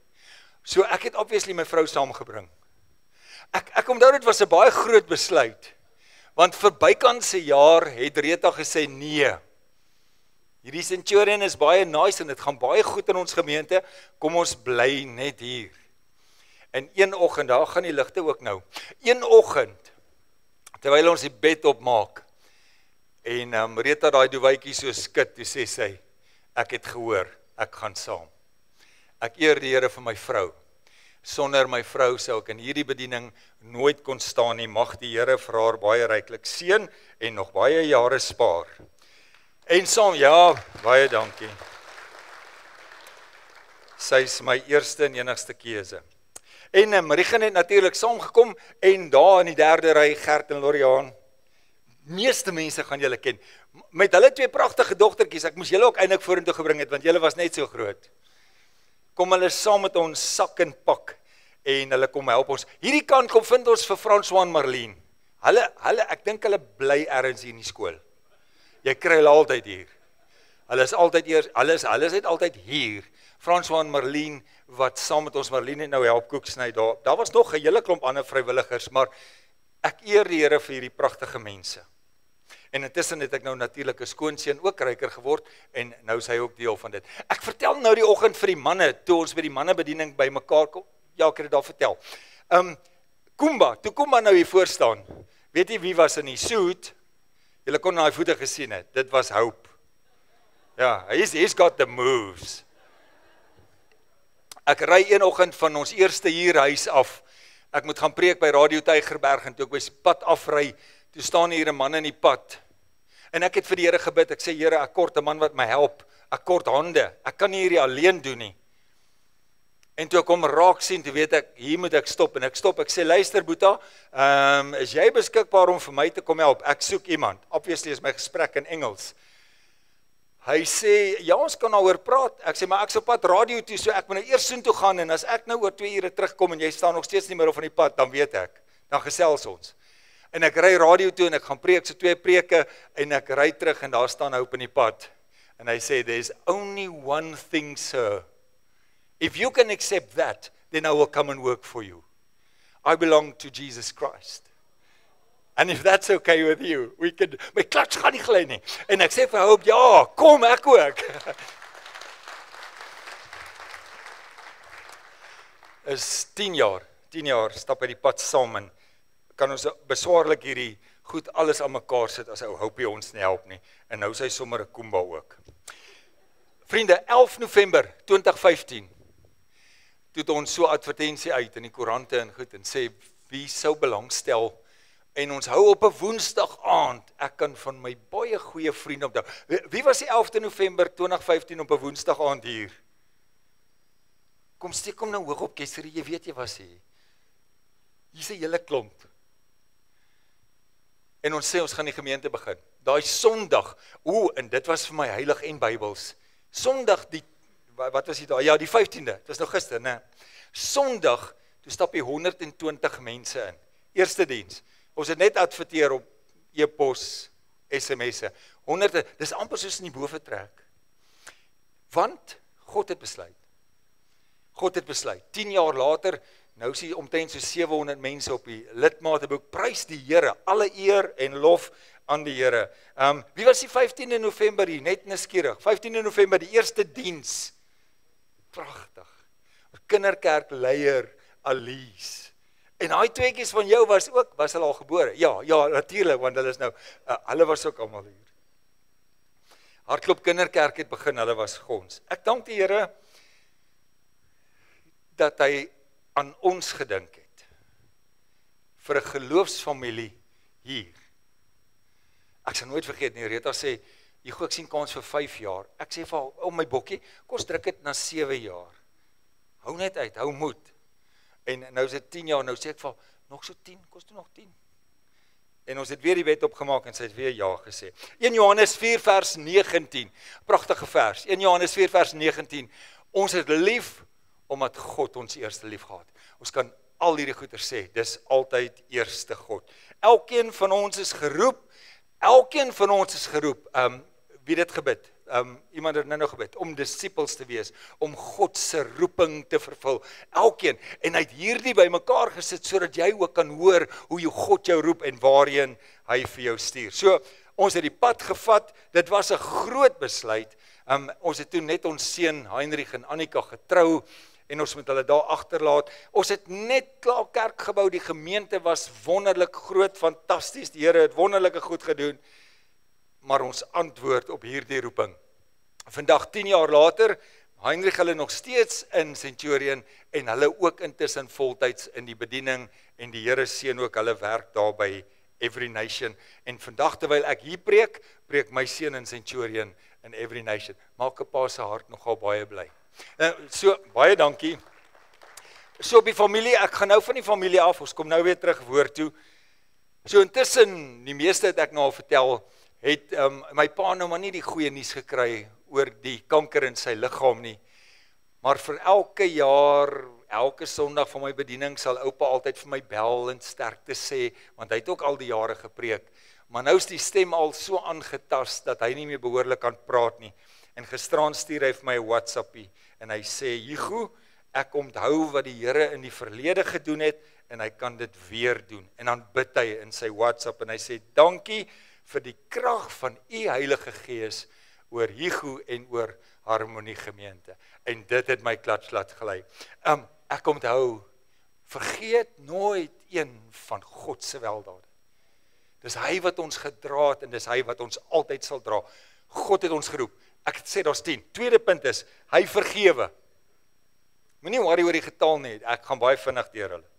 So ek het obviously my vrou saamgebring. Ek onthou dit was 'n baie groot besluit, want vir bykans se jaar het Rita gesê nee. Hierdie Centurion is baie nice en dit gaan baie goed in ons gemeente, kom ons bly net hier. En een oggend, daar gaan die ligte ook nou, een oggend, terwyl ons die bed opmaak, en Rita daai doewytjie so skud, toe sê sy, ek het gehoor, ek gaan saam. Ek eer die Here vir my vrou. Sonder my vrou sou ek in hierdie bediening nooit kon staan nie. Mag die Here vir haar baie ryklik seën en nog baie jare spaar. En saam, ja, baie dankie. Sy is my eerste en enigste keuse. En Marigen het natuurlik saamgekom en daar in die derde ry Gert en Loriaan. Meeste mense gaan julle ken. Met hulle twee pragtige dogtertjies, ek moes julle ook eintlik vorentoe gebring het want julle was net so groot. Kom hulle saam met ons sak en pak en hulle kom help ons. Hierdie kant kom vind ons vir François en Marlene. Ek dink hulle bly ergens hier in die skool. Jy kry hulle altyd hier. Hulle is altyd hier, François en Marlene, wat saam met ons, Marlene het nou help koek sny daar. Daar was nog 'n hele klomp ander vrywilligers, maar ek eer die Here vir hierdie pragtige mense. En intussen het ek nou natuurlik 'n skoonseun ook ryker geword, en nou is hy ook deel van dit. Ek vertel nou die oggend vir die manne, toe ons by die mannebediening by mekaar kom, ja, ek het dit daar vertel. Toe Kumba nou hier voor staan, weet jy wie was in die suit? Julle kon na hy voete gesien het, dit was Hope. Ja, he's got the moves. Ek ry een oggend van ons eerste huurhuis af. Ek moet gaan preek by Radio Tygerberg, en toe ek by die pad afry, toe staan hier 'n man in die pad. En ek het vir die Here gebid, ek sê, Here, ek kort 'n man wat my help, ek kort hande, ek kan nie hierdie alleen doen nie. En toe ek hom raak sien, toe weet ek, hier moet ek stop, en ek stop, ek sê, luister Boeta, is jy beskikbaar om vir my te kom help? Ek soek iemand, obviously is my gesprek in Engels. Hy sê, ja, ons kan nou oor praat. Ek sê, maar ek is op pad radio toe, so ek moet nou eers soontoe gaan, en as ek nou oor 2 ure terugkom, en jy staan nog steeds nie meer van die pad, dan weet ek, dan gesels ons. En ek ry radio toe, en ek gaan preek, so 2 preke, en ek ry terug, en daar staan Hope in die pad. En hy sê, there's only one thing, sir. If you can accept that, then I will come and work for you. I belong to Jesus Christ. And if that's okay with you, we can, my klats gaan nie gly nie. En ek sê vir Hope, ja, kom, ek ook. Is 10 jaar, stap by die pad saam, en kan ons beswaarlik hierdie goed alles aan mekaar sit, as ou Hope ons nie help nie. En nou is hy sommer 'n Kumba ook. Vriende, 11 November 2015, toe het ons so advertensie uit in die koerante en goed, en sê, wie sou belangstel, en ons hou op 'n Woensdag aand, ek kan van my baie goeie vriende onthou. Wie was die 11de November 2015 op 'n Woensdag aand hier? Kom steek hom nou hoog op, Kesserie, jy weet jy was hier. Hier's 'n hele klomp. En ons sê, ons gaan die gemeente begin. Daai Sondag, en dit was vir my heilig en Bybels. Sondag, wat was die dag? Ja, die 15de, dit was nou gister, né? Sondag, toe stap jy 120 mense in. Eerste diens. Ons het net adverteer op e-pos, SMS'e. 100, dis amper soos in die boventrek. Want God het besluit. 10 jaar later, nou is hy omtrent so 700 mense op die lidmateboek. Prys die Here, alle eer en lof aan die Here. Wie was die 15de November hier? Net nuuskierig. 15de November, die eerste diens. Pragtig. Kinderkerk leier Alice. En daai tweeetjies van jou was hulle al gebore? Ja, natuurlik, want hulle is nou, hulle was ook almal hier. Hartklop Kinderkerk het begin, hulle was gons. Ek dank die Here dat hy aan ons gedink het, vir 'n geloofsfamilie hier. Ek sal nooit vergeet nie, Rita sê, ek sien kans vir 5 jaar. Ek sê vir haar, my bokkie, kom ons druk dit na 7 jaar. Hou net uit, hou moed. En nou is dit 10 jaar, nou sê ek vir haar, nog so 10, kost toe nog 10. En ons het weer die wet opgemaak, en sy het weer ja gesê. 1 Johannes 4 vers 19, prachtige vers, 1 Johannes 4 vers 19, ons het lief, omdat God ons eerste lief gehad. Ons kan al hierdie goeie sê, dis altyd eerste God. Elkeen van ons is geroep, wie dit gebid, iemand het nou gebid, om disciples te wees, om God se roeping te vervul, elkeen, en hy het hierdie by mekaar gesit, sodat jy ook kan hoor, hoe jy God jou roep, en waarheen hy vir jou stuur. So, ons het die pad gevat, dit was 'n groot besluit, ons het toen net ons seun Heinrich en Annika getrou, en ons moet hulle daar agterlaat. Ons het net klaar kerk gebou, die gemeente was wonderlik groot, fantasties, die Here het wonderlike goed gedoen, maar ons antwoord op hierdie roeping. Vandag 10 jaar later, Heinrich hulle nog steeds in Centurion, en hulle ook intussen voltyds in die bediening, en die Here seën ook hulle werk daar by Every Nation, en vandag terwyl ek hier preek my seun in Centurion in Every Nation, maak 'n pa se hart nogal baie bly. So, baie dankie. So op die familie, ek gaan nou van die familie af, ons kom nou weer terug woord toe. So intussen, die meeste het ek nou al vertel, het my pa nou maar nie die goeie nuus gekry oor die kanker in sy liggaam nie. Maar vir elke jaar, elke Sondag van my bediening sal oupa altyd vir my bel en sterkte sê, want hy het ook al die jare gepreek. Maar nou is die stem al so aangetast dat hy nie meer behoorlik kan praat nie. En gisteraan stuur hy vir my 'n WhatsAppie en hy sê, Jehu, ek onthou wat die Here in die verlede gedoen het, en hy kan dit weer doen. En dan bid hy in sy WhatsApp, en hy sê, dankie vir die krag van u Heilige Gees, oor Jehu en oor Harmonie Gemeente. En dit het my klats laat gelei. Ek onthou, vergeet nooit een van God se weldade. Dis hy wat ons gedra het, en dis hy wat ons altyd sal dra. God het ons geroep. Ek het sê, daar's 10. Tweede punt is, hy vergewe. Moenie worry oor die getal nie, ek gaan baie vinnig deur hulle.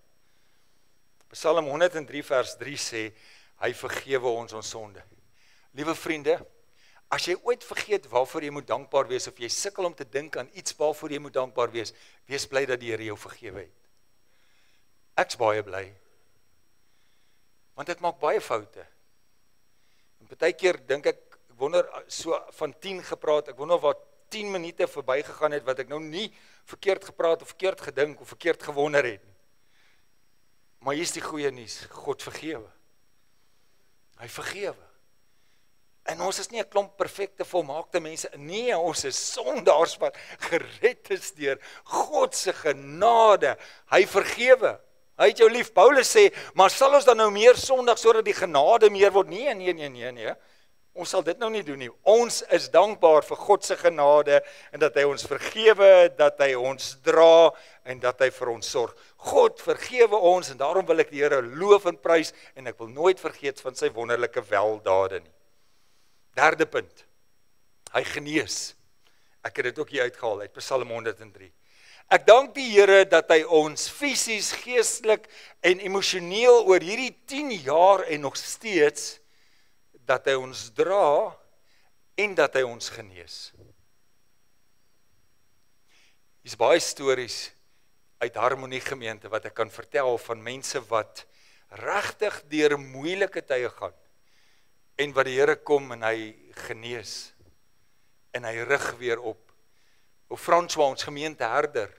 Psalm 103 vers 3 sê, hy vergewe ons sonde. Liewe vriende, as jy ooit vergeet waarvoor jy moet dankbaar wees, of jy sukkel om te dink aan iets waarvoor jy moet dankbaar wees, wees bly dat die Here jou vergewe het. Ek's baie bly, want ek maak baie foute. En partykeer dink ek wonder, so van 10 gepraat, ek wonder wat 10 minute verby gegaan het, wat ek nou nie verkeerd gepraat, of verkeerd gedink, of verkeerd gewonder het. Maar hier is die goeie nuus, God vergewe. Hy vergewe. En ons is nie 'n klomp perfekte, volmaakte mense, nee, ons is sondaars wat gered is deur God se genade. Hy vergewe. Hy het jou lief. Paulus sê, maar sal ons dan nou meer sondig sodat die genade meer word? Nee. Ons sal dit nou nie doen nie. Ons is dankbaar vir God se genade en dat hy ons vergewe, dat hy ons dra en dat hy vir ons sorg. God vergewe ons en daarom wil ek die Here loof en prys en ek wil nooit vergeet van sy wonderlike weldade nie. Derde punt. Hy genees. Ek het dit ook hier uitgehaal uit Psalm 103. Ek dank die Here dat hy ons fisies, geestelik en emosioneel oor hierdie 10 jaar en nog steeds dat hy ons dra en dat hy ons genees. Hier's baie stories uit Harmonie Gemeente wat ek kan vertel van mense wat regtig deur moeilike tye gaan en wat die Here kom en hy genees en hy rig weer op. Of François, ons gemeenteherder,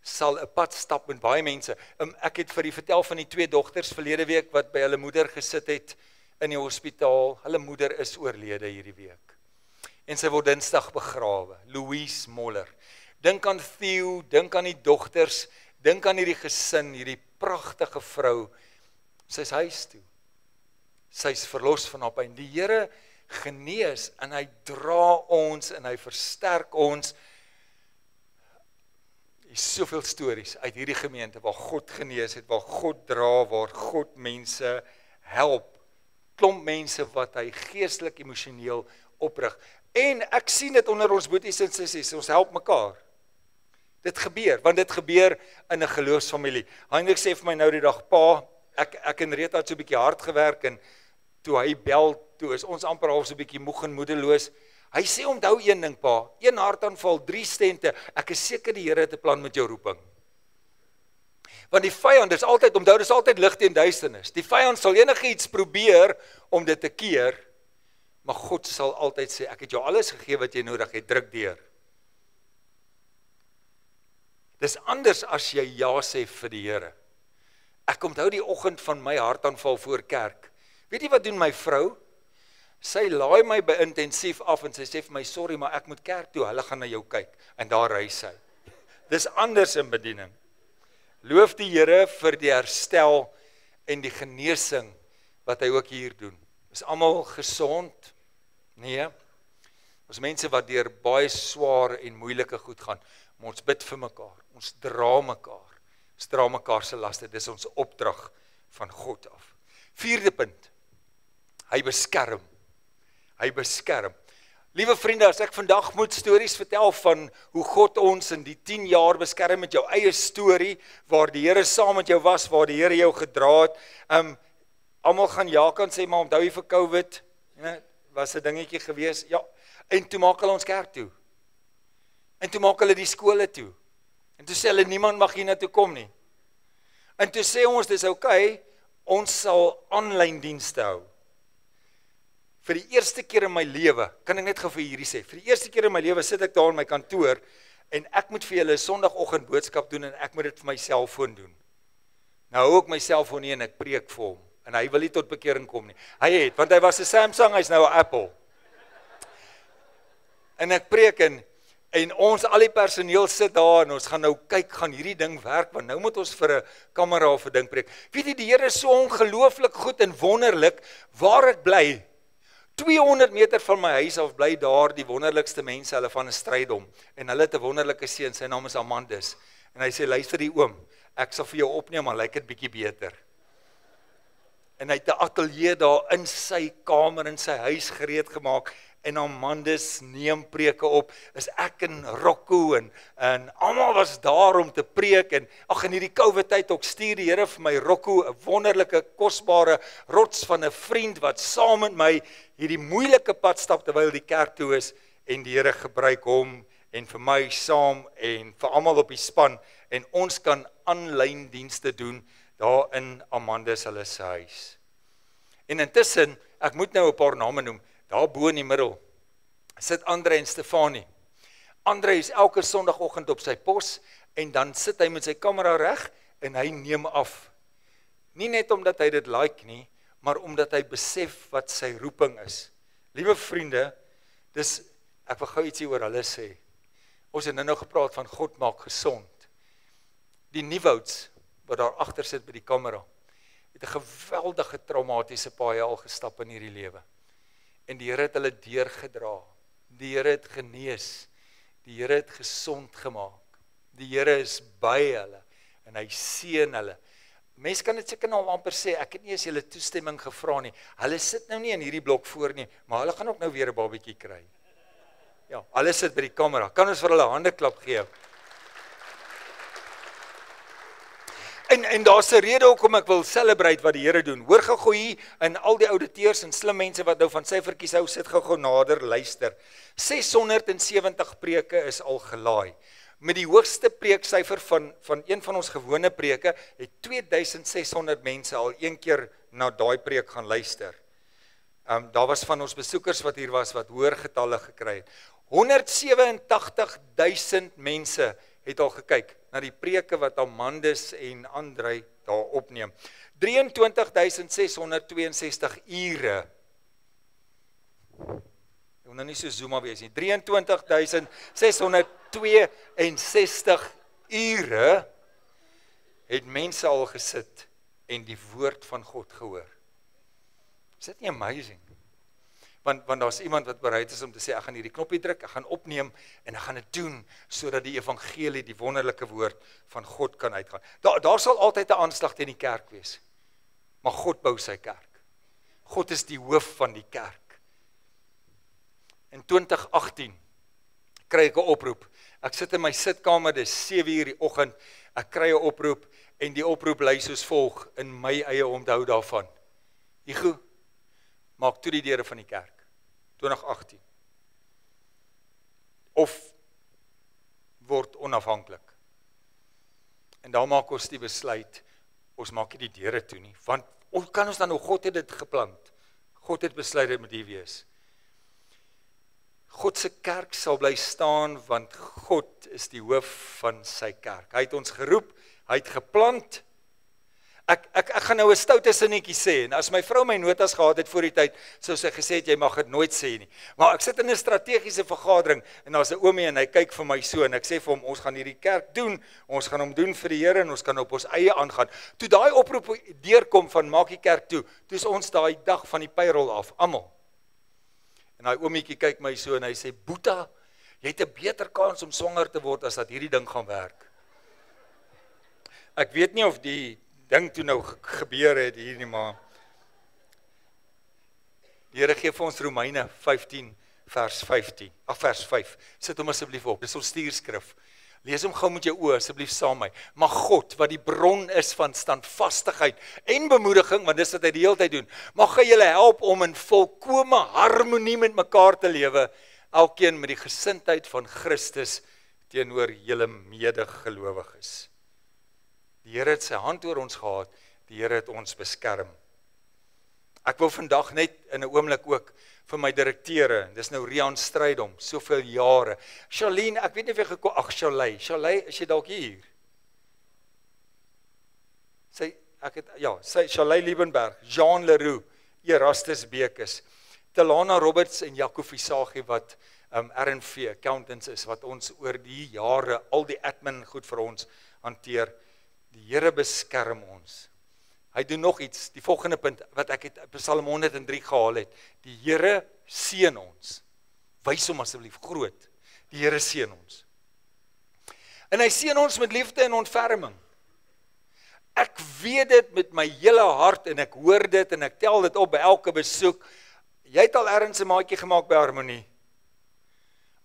sal 'n pad stap met baie mense. Ek het vir u vertel van die 2 dogters verlede week wat by hulle moeder gesit het in die hospitaal. Hulle moeder is oorlede hierdie week. En sy word Dinsdag begrawe. Louise Moller. Dink aan Theo, dink aan die dogters, dink aan hierdie gesin, hierdie pragtige vrou. Sy's huis toe. Sy's verlos van haar pyn. Die Here genees en hy dra ons en hy versterk ons. Hier is soveel stories uit hierdie gemeente waar God genees het, waar God dra, waar God mense help. Klomp mense wat hy geestelik, emosioneel oprig. En ek sien dit onder ons boeties en sissies, ons help mekaar. Dit gebeur, want dit gebeur in 'n geloofsfamilie. Heinrich sê vir my nou die dag, pa, ek en Rita het so 'n bietjie hard gewerk en toe hy bel, toe is ons amper half so 'n bietjie moeg en moedeloos. Hy sê, onthou een ding, pa, 1 hartaanval, 3 stente, ek is seker die Here het 'n plan met jou roeping. Want die vyand is altyd, onthou, dis altyd lig teen duisternis. Die vyand sal enigiets probeer om dit te keer, maar God sal altyd sê, ek het jou alles gegee wat jy nodig het, druk deur. Dis anders as jy ja sê vir die Here. Ek onthou die oggend van my hartaanval voor kerk. Weet jy wat doen my vrou? Sy laai my by intensief af en sy sê vir my, sorry, maar ek moet kerk toe, hulle gaan na jou kyk. En daar ry sy. Dis anders in bediening. Loof die Here vir die herstel en die genesing wat hy ook hier doen. Is almal gesond? Nee. Ons mense wat deur baie swaar en moeilike goed gaan. Maar ons bid vir mekaar. Ons dra mekaar. Ons dra mekaar se laste. Dis ons opdrag van God af. 4de punt. Hy beskerm. Hy beskerm. Liewe vriende, as ek vandag moet stories vertel van hoe God ons in die 10 jaar beskerm met jou eie storie, waar die Here saam met jou was, waar die Here jou gedra het, almal gaan ja kan sê, maar onthou jy vir COVID, was 'n dingetjie gewees, ja, en toe maak hulle ons kerk toe, en toe maak hulle die skole toe, en toe sê hulle, niemand mag hier na toe kom nie, en toe sê ons, dis okay, ons sal aanlyn dienste hou. Vir die eerste keer in my lewe, kan ek net gou vir hierdie sê, vir die eerste keer in my lewe sit ek daar in my kantoor, en ek moet vir julle 'n Sondagoggend boodskap doen, en ek moet dit vir my selfoon doen. Nou hou ek my selfoon nie, en ek preek vir hom, en hy wil nie tot bekering kom nie. Hy het, want hy was 'n Samsung, hy's nou 'n Apple. En ek preek, en En ons al die personeel sit daar en ons gaan nou kyk, gaan hierdie ding werk, want nou moet ons vir 'n kamera of 'n ding preek. Weet jy, die Here is so ongelooflik goed en wonderlik waar ek bly. 200 meter van my huis af bly daar die wonderlikste mense, hulle van 'n strydom. En hulle het 'n wonderlike seun, sy naam is Amandus. En hy sê, luister die oom, ek sal vir jou opneem, maar lyk dit bietjie beter. En hy het 'n ateljee daar in sy kamer, in sy huis gereed gemaak. En Amandus neem preke op, is ek en Rocco en almal was daar om te preek. En ag, in hierdie COVID tyd ook stuur die Here vir my Rocco 'n wonderlike, kosbare rots van 'n vriend wat saam met my hierdie moeilike pad stap terwyl die kerk toe is, en die Here gebruik hom en vir my saam en vir almal op die span, en ons kan aanlyn dienste doen daar in Amandus hulle se huis. En intussen, ek moet nou 'n paar name noem. Daar bo in die middel sit Andre en Stefanie. Andre is elke Sondagoggend op sy pos en dan sit hy met sy kamera reg en hy neem af. Nie net omdat hy dit like nie, maar omdat hy besef wat sy roeping is. Liewe vriende, ek wil gou ietsie oor hulle sê. Ons het nou gepraat van God maak gesond. Die Nieuwouds wat daar agter sit by die kamera, het 'n geweldige traumatiese paai al gestap in hierdie lewe. En die Here het hulle deurgedra. Die Here het genees. Die Here het gesond gemaak. Die Here is by hulle en hy seën hulle. Mense kan dit seker nou amper sê, ek het nie eens julle toestemming gevra nie. Hulle sit nou nie in hierdie blok voor nie, maar hulle gaan ook nou weer 'n babatjie kry. Ja, hulle sit by die kamera. Kan ons vir hulle hande klap gee? En daar's 'n rede hoekom ek wil celebrate wat die Here doen. Hoor gou hier en al die ouditeurs en slim mense wat nou van syfertjies hou, sit gou nader, luister. 670 preke is al gelaai. Met die hoogste preeksyfer van een van ons gewone preke, het 2600 mense al een keer na daai preek gaan luister. Daar was van ons besoekers wat hier was, wat hoër getalle gekry het. 187.000 mense het al gekyk na die preke wat Amandus en Andre daar opneem. 23.662 ure. Ek wil nou nie so zooma wees nie. 23.662 ure het mense al gesit en die woord van God gehoor. Is dit nie amazing? Want daar's iemand wat bereid is om te sê, ek gaan hierdie knoppie druk, ek gaan opneem en ek gaan dit doen, sodat die evangelie, die wonderlike woord van God kan uitgaan. Daar sal altyd 'n aanslag teen die kerk wees. Maar God bou sy kerk. God is die hoof van die kerk. In 2018 kry ek 'n oproep. Ek sit in my sitkamer, dis 7:00 die oggend, ek kry 'n oproep en die oproep lui soos volg in my eie onthou daarvan. Igo, maak toe die deure van die kerk. 2018. Of word onafhanklik. En dan maak ons die besluit, ons maak nie die deure toe nie, want hoe kan ons dan nou, God het dit geplant. God het besluit dit moet hier wees. God se kerk sal bly staan, want God is die hoof van sy kerk. Hy het ons geroep, hy het geplant. Ek gaan nou 'n stoute sinnetjie sê, en as my vrou my notas gehad het voor die tyd, sou sy gesê het, jy mag dit nooit sê nie. Maar ek sit in 'n strategiese vergadering, en daar's 'n oomie en hy kyk vir my so, en ek sê vir hom, ons gaan hierdie kerk doen, ons gaan hom doen vir die Here, en ons kan op ons eie aangaan. Toe daai oproep deurkom van maak die kerk toe, toe is ons daai dag van die payroll af, almal. En daai oomietjie kyk my so, en hy sê, Boeta, jy het 'n beter kans om swanger te word, as dat hierdie ding gaan werk. Ek weet nie of die ding toe nou gebeur het hier nie, maar die Here gee vir ons Romeine 15 vers 5. Sit hom asseblief op. Dis ons stuurskrif. Lees hom gou met jou oë asseblief saam met my. Maar God, wat die bron is van standvastigheid en bemoediging, want dis wat hy die hele tyd doen, mag hy julle help om in volkome harmonie met mekaar te lewe, elkeen met die gesindheid van Christus teenoor julle medegelowiges. Die Here het sy hand oor ons gehad, die Here het ons beskerm. Ek wil vandag net in 'n oomblik ook vir my direkteure, dis nou Rian Strydom, soveel jare. Charlene, ek weet nie of jy gekom, Charley, is jy dalk hier? Charley Liebenberg, Jean Leroux, Erastus Bekes, Telana Roberts en Jaco Visagie wat R&V accountants is wat ons oor die jare al die admin goed vir ons hanteer. Die Here beskerm ons. Hy doen nog iets, die volgende punt wat ek het Psalm 103 gehaal het. Die Here seën ons. Wys hom asseblief groot. Die Here seën ons. En hy seën ons met liefde en ontferming. Ek weet dit met my hele hart en ek hoor dit en ek tel dit op by elke besoek. Jy het al ergens 'n maatjie gemaak by Harmonie.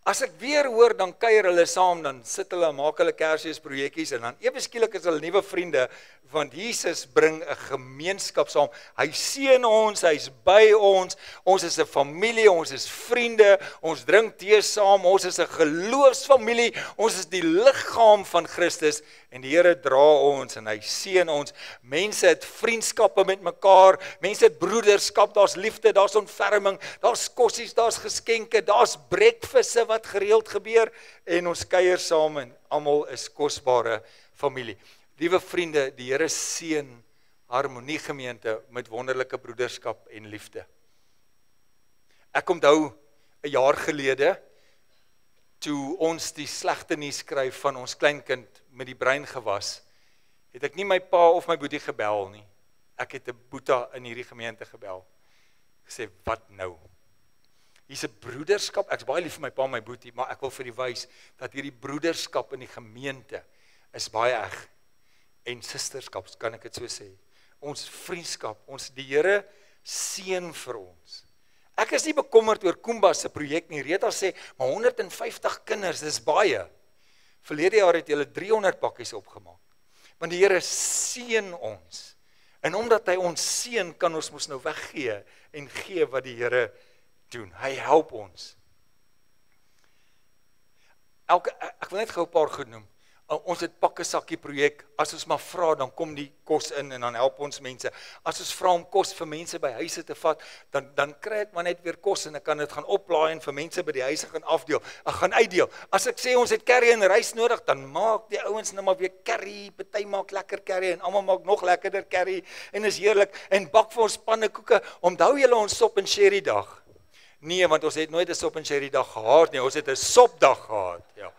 As ek weer hoor, dan kuier hulle saam, dan sit hulle en maak hulle Kersfeesprojekkies en dan ewe skielik is hulle nuwe vriende, want Jesus bring 'n gemeenskap saam. Hy seën ons, hy's by ons is 'n familie, ons is vriende, ons drink tee saam, ons is 'n geloofsfamilie, ons is die liggaam van Christus en die Here dra ons en hy seën ons. Mense het vriendskappe met mekaar, mense het broederskap, daar's liefde, daar's ontferming, daar's kossies, daar's geskenke, daar's breakfaste wat gereeld gebeur en ons kuier saam en almal is kosbare familie. Liewe vriende, die Here seën Harmonie gemeente met wonderlike broederskap en liefde. Ek onthou 'n jaar gelede toe ons die slegte nuus skryf van ons kleinkind met die brein gewas, het ek nie my pa of my boetie gebel nie. Ek het 'n boeta in hierdie gemeente gebel. Gesê, wat nou? Hier's 'n broederskap, ek's baie lief vir my pa en my boetie, maar ek wil vir die wys dat hierdie broederskap in die gemeente is baie eg. En sisterskap, kan ek dit so sê. Ons vriendskap, die Here seën vir ons. Ek is nie bekommerd oor Kumba se projek nie. Rita sê, maar 150 kinders, dis baie. Verlede jaar het hulle 300 pakkies opgemaak. Want die Here seën ons. En omdat hy ons seën, kan ons mos nou weggee en gee wat die Here doen. Hy help ons. Ek wil net gou 'n paar goed noem. Ons het pakkesakkie projek, as ons maar vra, dan kom die kos in en dan help ons mense. As ons vra om kos vir mense by huise te vat, dan kry ek maar net weer kos en ek kan dit gaan oplaai en vir mense by die huise gaan afdeel. Ek gaan uitdeel. As ek sê ons het curry en rys nodig, dan maak die ouens nou maar weer curry, party maak lekker curry en almal maak nog lekkerder curry en is heerlik en bak vir ons pannekoeke. Onthou julle ons sop en sherry dag? Nee, want ons het nooit 'n sop en sherry dag gehad nie. Ons het 'n sopdag gehad. Ja.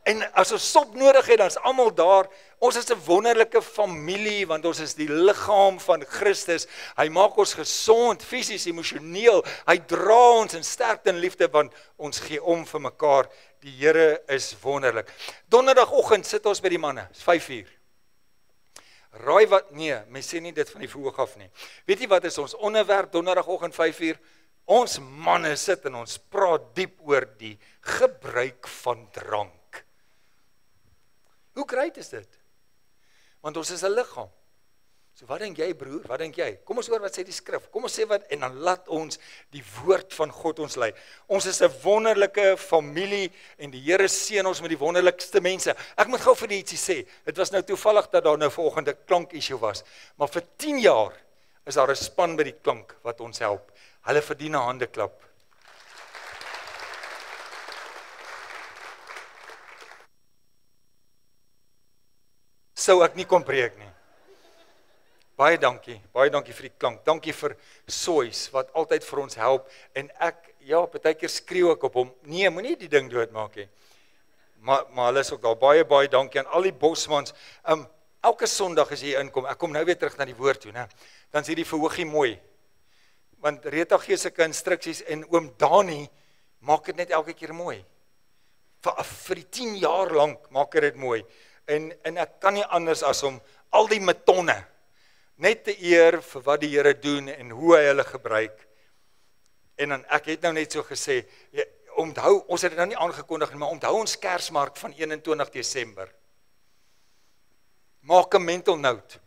En as ons sop nodig het, dan is almal daar. Ons is 'n wonderlike familie, want ons is die liggaam van Christus. Hy maak ons gesond, fisies, emosioneel. Hy dra ons in sterkte en liefde, want ons gee om vir mekaar. Die Here is wonderlik. Donderdagoggend sit ons by die manne, 5:00. Raai wat? Nee, mens sê nie dit van die verhoog af nie. Weet jy wat is ons onderwerp donderdagoggend 5:00? Ons manne sit en ons praat diep oor die gebruik van drank. Hoe great is dit? Want ons is 'n liggaam. So wat dink jy broer? Wat dink jy? Kom ons hoor wat sê die skrif. Kom ons sê wat en dan laat ons die woord van God ons lei. Ons is 'n wonderlike familie en die Here seën ons met die wonderlikste mense. Ek moet gou vir die ietsie sê. Dit was nou toevallig dat daar nou vanoggend 'n klank issue was. Maar vir 10 jaar is daar 'n span by die klank wat ons help. Hulle verdien 'n handeklap. Sou ek nie kon preek nie. Baie dankie vir die klank. Dankie vir Soys wat altyd vir ons help en ek partykeer skreeu ek op hom. Nee, moenie die ding doodmaak nie. Maar hulle is ook daar. Baie dankie aan al die bosmans. Elke Sondag as jy inkom, ek kom nou weer terug na die woord toe, né? Dan sê die verhoogie mooi. Want Rita gee sulke instruksies en oom Dani maak dit net elke keer mooi. Vir die 10 jaar lank maak hy dit mooi. En ek kan nie anders as om al die metonne net te eer vir wat die Here doen en hoe hy hulle gebruik. En dan ek het nou net so gesê, onthou, ons het dit nou nie aangekondig nie, maar onthou ons Kersmark van 21 Desember. Maak 'n mental note.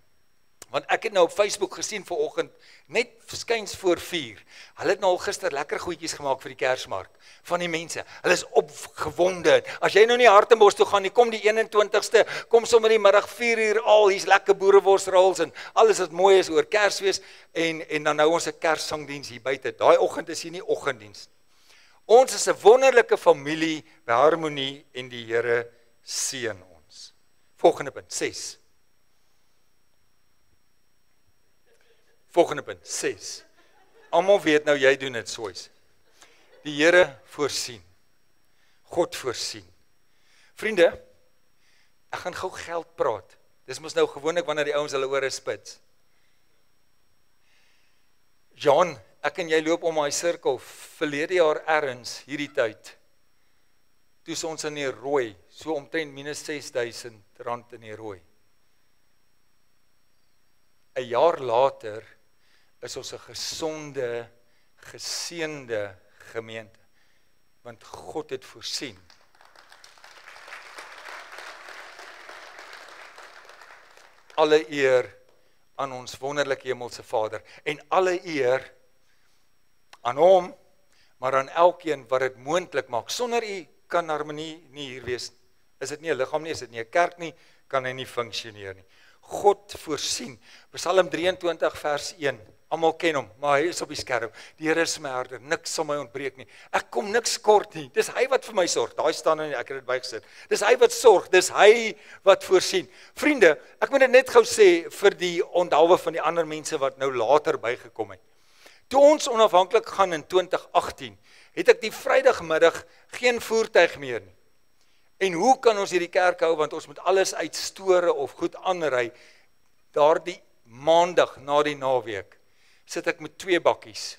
Want ek het nou op Facebook gesien vanoggend, net verskyns voor 4. Hulle het nou al gister lekker goedjies gemaak vir die Kersmark van die mense. Hulle is opgewonde. As jy nou nie Hartenbos toe gaan nie, kom die 21ste, kom sommer die middag 4:00 al, hier's lekker boereworsrolls en alles wat mooi is oor Kersfees en dan nou ons 'n Kerssangdiens hier buite. Daai oggend is hier nie oggenddiens. Ons is 'n wonderlike familie by Harmonie en die Here seën ons. Volgende punt, 6. Volgende punt, 6. Almal weet nou jy doen dit Soys. Die Here voorsien. God voorsien. Vriende, ek gaan gou geld praat. Dis mos nou gewoonlik wanneer die ouens hulle ore spits. John, ek en jy loop om my sirkel verlede jaar ergens hierdie tyd. Toe is ons in die rooi, so omtrent minus 6.000 rand in die rooi. 'n jaar later is ons 'n gesonde, geseënde gemeente, want God het voorsien. Alle eer aan ons wonderlike hemelse Vader, en alle eer aan hom, maar aan elkeen wat dit moontlik maak. Sonder u kan harmonie nie hier wees. Is dit nie 'n liggaam nie, is dit nie 'n kerk nie, kan hy nie funksioneer nie. God voorsien. Psalm 23 vers 1. Almal ken hom, maar hy is op die skerm. Die Here is my herder, niks sal my ontbreek nie. Ek kom niks kort nie. Dis hy wat vir my sorg. Daai staan in, ek het dit bygesit. Dis hy wat sorg, dis hy wat voorsien. Vriende, ek moet dit net gou sê vir die onthouwe van die ander mense wat nou later bygekom het. Toe ons onafhanklik gaan in 2018, het ek die Vrydagmiddag geen voertuig meer nie. En hoe kan ons hierdie kerk hou, want ons moet alles uit store of goed aanry. Daardie maandag na die naweek sit ek met 2 bakkies.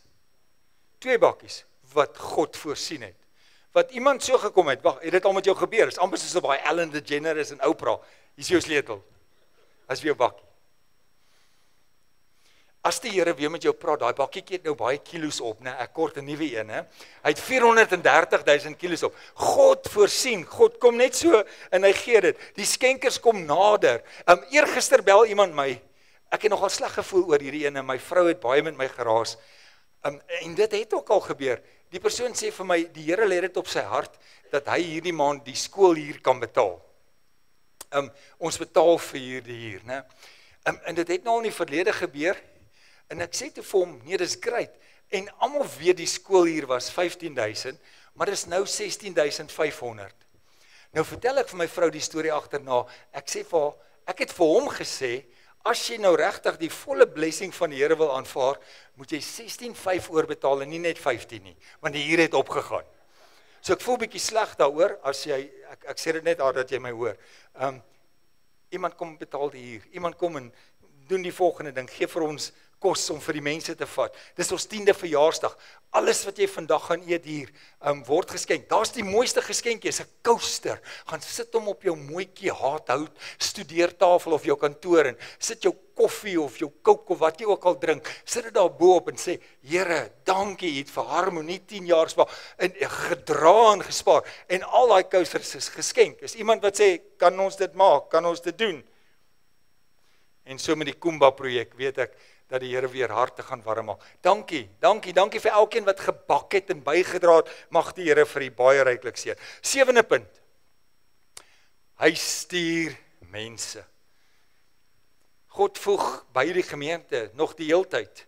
2 bakkies wat God voorsien het. Wat iemand so gekom het, wag, het dit al met jou gebeur? Is amper soos by Ellen DeGeneres en Oprah. Hier is jou sleutel. As vir jou bakkie. As die Here weer met jou praat, daai bakkietjie het nou baie kilos op, né? Ek kort 'n nuwe een, hè. Hy het 430.000 kilos op. God voorsien, God kom net so en hy gee dit. Die skenkers kom nader. Eergister bel iemand my. Ek het nogal sleg gevoel oor hierdie ene. My vrou het baie met my geraas. En dit het ook al gebeur. Die persoon sê vir my, die Here lê dit op sy hart dat hy hierdie maand die skool hier kan betaal. Ons betaal vir hierdie hier, né? En dit het nou al in die verlede gebeur. En ek sê te vir hom, nee, dis great. En almal weet die skool hier was 15.000, maar dis nou 16.500. Nou vertel ek vir my vrou die storie agterna. Ek sê vir haar, ek het vir hom gesê, as jy nou regtig die volle blessing van die Here wil aanvaar, moet jy 16.5 oorbetaal en nie net 15 nie, want die huur het opgegaan. So ek voel bietjie sleg daaroor, as jy, ek sê dit net dat jy my hoor. Iemand kom betaal die huur, iemand kom en doen die volgende ding, gee vir ons kos om vir die mense te vat. Dis ons 10de verjaarsdag. Alles wat jy vandag gaan eet hier, word geskenk. Daar's die mooiste geskenkie, is 'n coaster. Gaan sit hom op jou mooitjie haathout studeertafel of jou kantoor en sit jou koffie of jou coke of wat jy ook al drink. Sit dit daar bo op en sê, Here, dankie, jy het vir Harmonie 10 jaar spaar en gedra en gespaar. En al daai coasters is geskenk. Is iemand wat sê, kan ons dit maak? Kan ons dit doen? En so met die Kumba projek, weet ek, dat die Here weer harte gaan warm maak. Dankie vir elkeen wat gebak het en bygedra het, mag die Here vir u baie ryklik seën. 7de punt. Hy stuur mense. God voeg by die gemeente nog die heeltyd.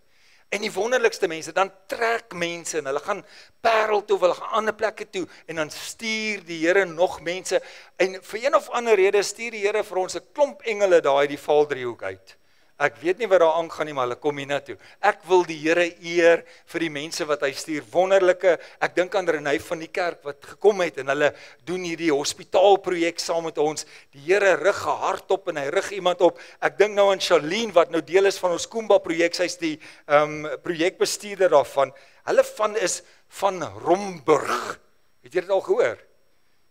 En die wonderlikste mense, dan trek mense en hulle gaan Parel toe, hulle gaan ander plekke toe en dan stuur die Here nog mense en vir een of ander rede stuur die Here vir ons 'n klomp engele daar uit die Valdriehoek uit. Ek weet nie wat daar aangaan nie, maar hulle kom hiernatoe. Ek wil die Here eer vir die mense wat hy stuur, wonderlike. Ek dink aan Renay van die kerk wat gekom het en hulle doen hierdie hospitaalprojek saam met ons. Die Here rig 'n hart op en hy rig iemand op. Ek dink nou aan Charlene wat nou deel is van ons Kumba projek. Sy's die projekbestuurder daarvan. Hulle is van Romburg. Het jy dit al gehoor?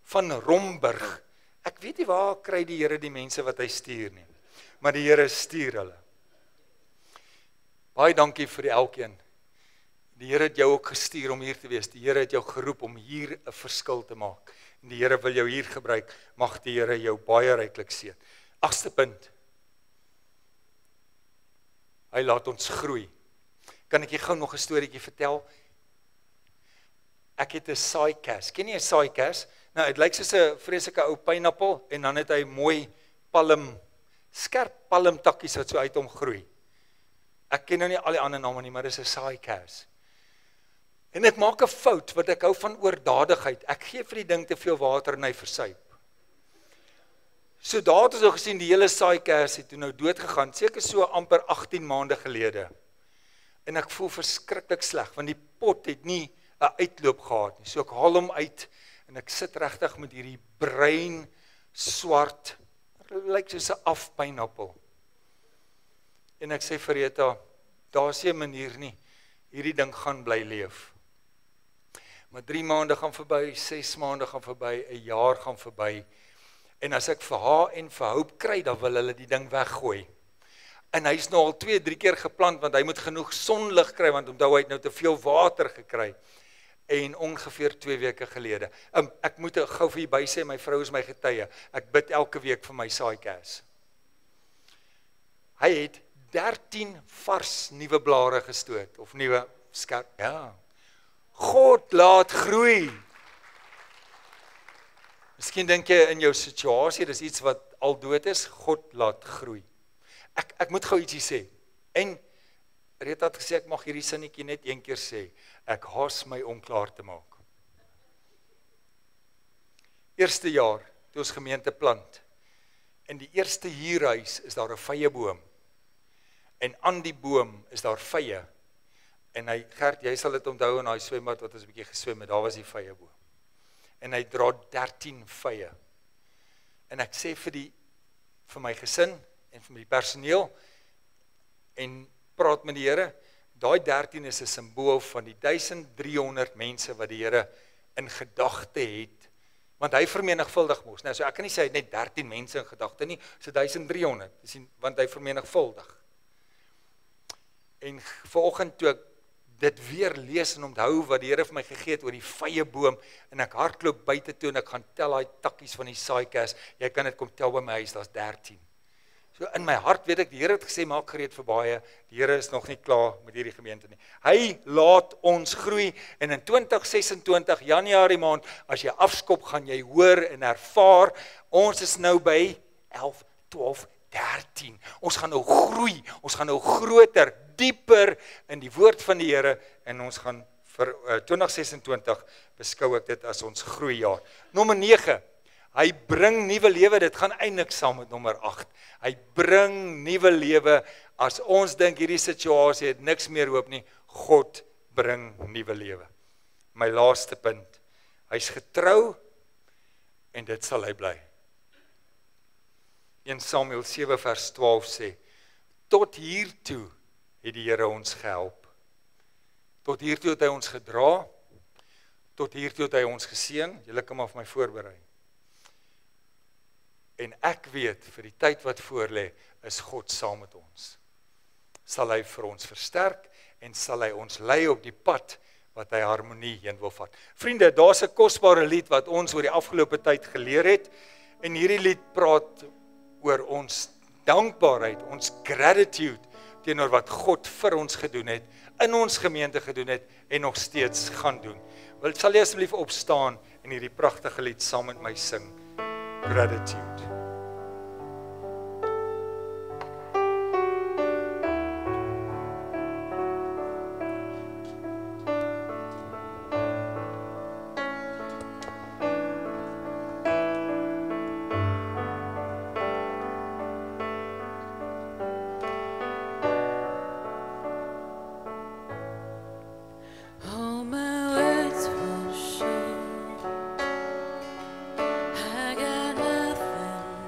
Van Romburg. Ek weet nie waar kry die Here die mense wat hy stuur nie. Maar die Here stuur hulle. Baie dankie vir elkeen. Die Here het jou ook gestuur om hier te wees. Die Here het jou geroep om hier 'n verskil te maak. En die Here wil jou hier gebruik. Mag die Here jou baie ryklik seën. 8ste punt. Hy laat ons groei. Kan ek jy gou nog 'n storieetjie vertel? Ek het 'n saaikas. Ken jy 'n saaikas? Nou, dit lyk soos 'n vreeslike ou pineappel en dan het hy mooi skerp palmtakkies wat so uit hom groei. Ek ken nou nie al die ander name nie, maar dis 'n saaikas. En ek maak 'n fout, want ek hou van oordadigheid. Ek gee vir die ding te veel water en hy versuip. So daar het ons nou gesien, die hele saaikas het toe nou dood gegaan, seker so amper 18 maande gelede. En ek voel verskriklik sleg, want die pot het nie 'n uitloop gehad nie. So ek haal hom uit en ek sit regtig met hierdie bruin swart, lyk soos 'n afpynappel. En ek sê vir Rita, daar's nie 'n manier nie, hierdie ding gaan bly leef. Maar 3 maande gaan verby, 6 maande gaan verby, 'n jaar gaan verby. En as ek vir haar en vir Hope kry, dan wil hulle die ding weggooi. En hy's nou al 2-3 keer geplant, want hy moet genoeg sonlig kry, want onthou hy het nou te veel water gekry. En ongeveer 2 weke gelede, ek moet gou vir u by sê, my vrou is my getuie, ek bid elke week vir my saaikas. Hy het 13 vars nuwe blare gestoot, of nuwe skerp, ja. God laat groei. Miskien dink jy in jou situasie, dis iets wat al dood is, God laat groei. Ek moet gou ietsie sê, en Rita het gesê, ek mag hierdie sinnetjie net een keer sê, ek haas my om klaar te maak. Eerste jaar, toe ons gemeente plant, in die eerste huurhuis is daar 'n vyeboom, en aan die boom is daar vye, en Gert, jy sal dit onthou in daai swembad wat ons 'n bietjie geswem het, daar was die vyeboom. En hy dra 13 vye. En ek sê vir my gesin en vir my personeel en praat met die Here, daai 13 is 'n simbool van die 1300 mense wat die Here in gedagte het, want hy vermenigvuldig mos. Nou so ek kan nie sê hy het net 13 mense in gedagte nie, so 1300, want hy vermenigvuldig. En vanoggend toe ek dit weer lees en onthou wat die Here vir my gegee het oor die vyeboom, en ek hardloop buite toe en ek gaan tel daai takkies van die saaikas, jy kan dit kom tel by my huis, daar's 13. So in my hart weet ek, die Here het gesê, maak gereed vir baie, die Here is nog nie klaar met hierdie gemeente nie. Hy laat ons groei, en in 2026, Januarie maand, as jy afskop, gaan jy hoor en ervaar, ons is nou by 11, 12, 13. Ons gaan nou groei, ons gaan nou groter, dieper in die woord van die Here, en ons gaan vir 2026 beskou ek dit as ons groeijaar. Nommer 9, hy bring nuwe lewe, dit gaan eintlik saam met nommer 8. Hy bring nuwe lewe, as ons dink hierdie situasie het niks meer hoop nie, God bring nuwe lewe. My laaste punt, hy's getrou, en dit sal hy bly. 1 Samuel 7 vers 12 sê, tot hiertoe het die Here ons gehelp. Tot hiertoe het hy ons gedra, tot hiertoe het hy ons geseën, julle kan maar vir my voorberei. En ek weet, vir die tyd wat voorlê, is God saam met ons. Sal hy vir ons versterk, en sal hy ons lei op die pad, wat hy harmonie heen wil vat. Vriende, daar's 'n kosbare lied wat ons oor die afgelope tyd geleer het, en hierdie lied praat oor ons dankbaarheid, ons gratitude, teenoor wat God vir ons gedoen het, in ons gemeente gedoen het, en nog steeds gaan doen. Sal jy asseblief opstaan, en hierdie pragtige lied saam met my sing, Gratitude. All my words will share. I got nothing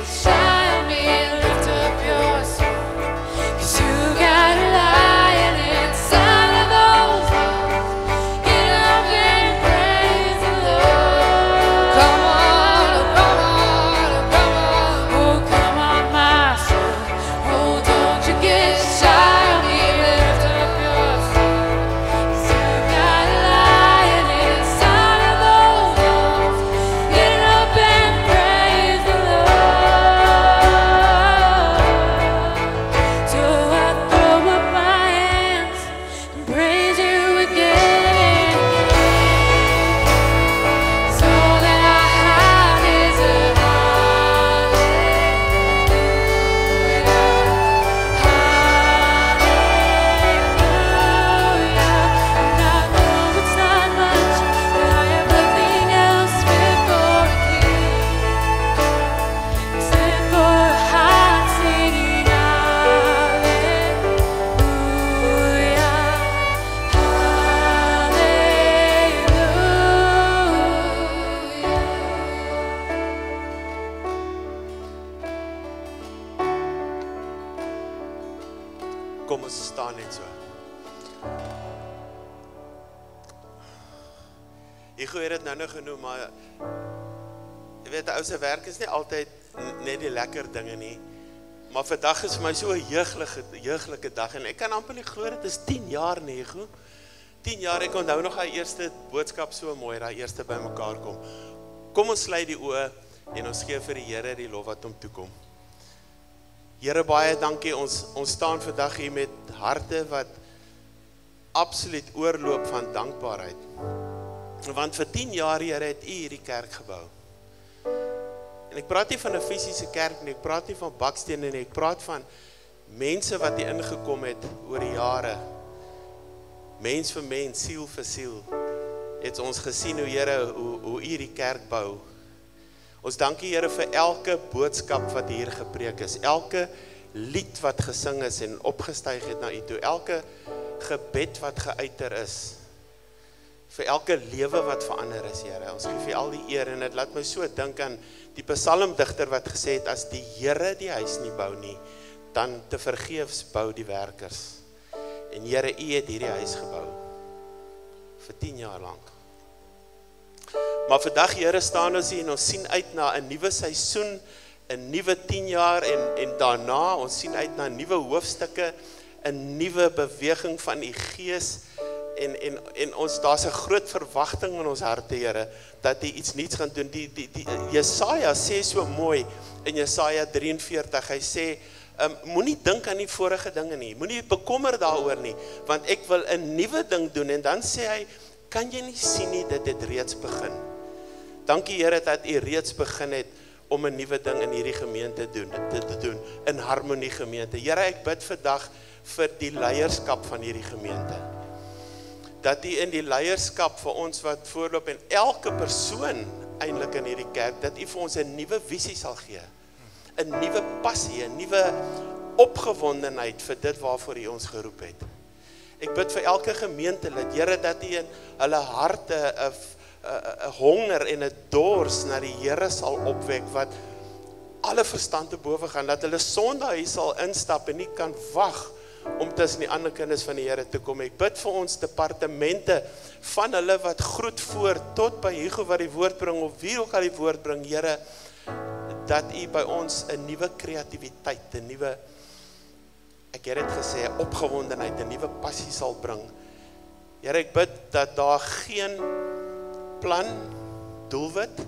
get shy of me, lift up your song. 'Cause you got a lion inside of those lungs. Get up and praise the Lord. Come on, oh, come on, oh, come on. Oh, come on, my soul. Oh, don't you get shy of me, lift up your song. 'Cause you got a lion inside of those lungs. Get up and praise the Lord. So I throw up my hands and praise you again. So that I have is a hallelujah. And I know it's not much, but I have nothing else fit for a king except for a heart singing hallelujah, hallelujah. Kom ons staan net so. Hugo het dit nou genoem, maar jy weet, ou se werk is nie altyd net die lekker dinge nie. Maar vandag is vir my so 'n jeuglike dag en ek kan amper nie glo dit is 10 jaar nie, Hugo. 10 jaar, ek onthou nog daai eerste boodskap so mooi, daai eerste bymekaar kom. Kom ons sluit die oë en ons gee vir die Here die lof wat hom toekom. Here, baie dankie, ons staan vandag hier met harte wat absoluut oorloop van dankbaarheid. Want vir 10 jaar, Here, het U hierdie kerk gebou. En ek praat nie van 'n fisiese kerk nie, ek praat nie van bakstene nie, ek praat van mense wat hier ingekom het oor die jare. Mens vir mens, siel vir siel, het ons gesien hoe, Here, hoe U hierdie kerk bou. Ons dankie, Here, vir elke boodskap wat hier gepreek is, elke lied wat gesing is en opgestyg het na U toe, elke gebed wat geuiter is, vir elke lewe wat verander is, Here. Ons gee vir al die eer en dit laat my so dink aan die psalmdigter wat gesê het, as die Here die huis nie bou nie, dan te vergeefs bou die werkers. En Here, U het hierdie huis gebou vir 10 jaar lank. Maar vandag, Here, staan ons hier en ons sien uit na 'n nuwe seisoen, 'n nuwe 10 jaar en daarna, ons sien uit na nuwe hoofstukke, 'n nuwe beweging van U Gees en ons, daar's 'n groot verwagting in ons harte, Here, dat U iets nuuts gaan doen. Jesaja sê so mooi in Jesaja 43, hy sê, moenie dink aan die vorige dinge nie, moenie bekommer daaroor nie, want ek wil 'n nuwe ding doen. En dan sê hy, kan jy nie sien nie, dit het reeds begin. Dankie, Here, dat U reeds begin het om 'n nuwe ding in hierdie gemeente te doen, in Harmonie gemeente. Here, ek bid vandag vir die leierskap van hierdie gemeente. Dat U in die leierskap vir ons wat voorloop en elke persoon eintlik in hierdie kerk, dat U vir ons 'n nuwe visie sal gee. 'n nuwe passie, 'n nuwe opgewondenheid vir dit waarvoor U ons geroep het. Ek bid vir elke gemeentelid, Here, dat U in hulle harte 'n honger en 'n dors na die Here sal opwek, wat alle verstand te bowe gaan, dat hulle Sondag hier sal instap en nie kan wag om tussen die ander kinders van die Here te kom. Ek bid vir ons departemente, van hulle wat groet voor, tot by Hugo wat die woord bring, of wie ook al die woord bring, Here, dat U by ons 'n nuwe kreatiwiteit, 'n nuwe, ek het dit gesê, opgewondenheid, 'n nuwe passie sal bring. Here, ek bid dat daar geen plan, doelwit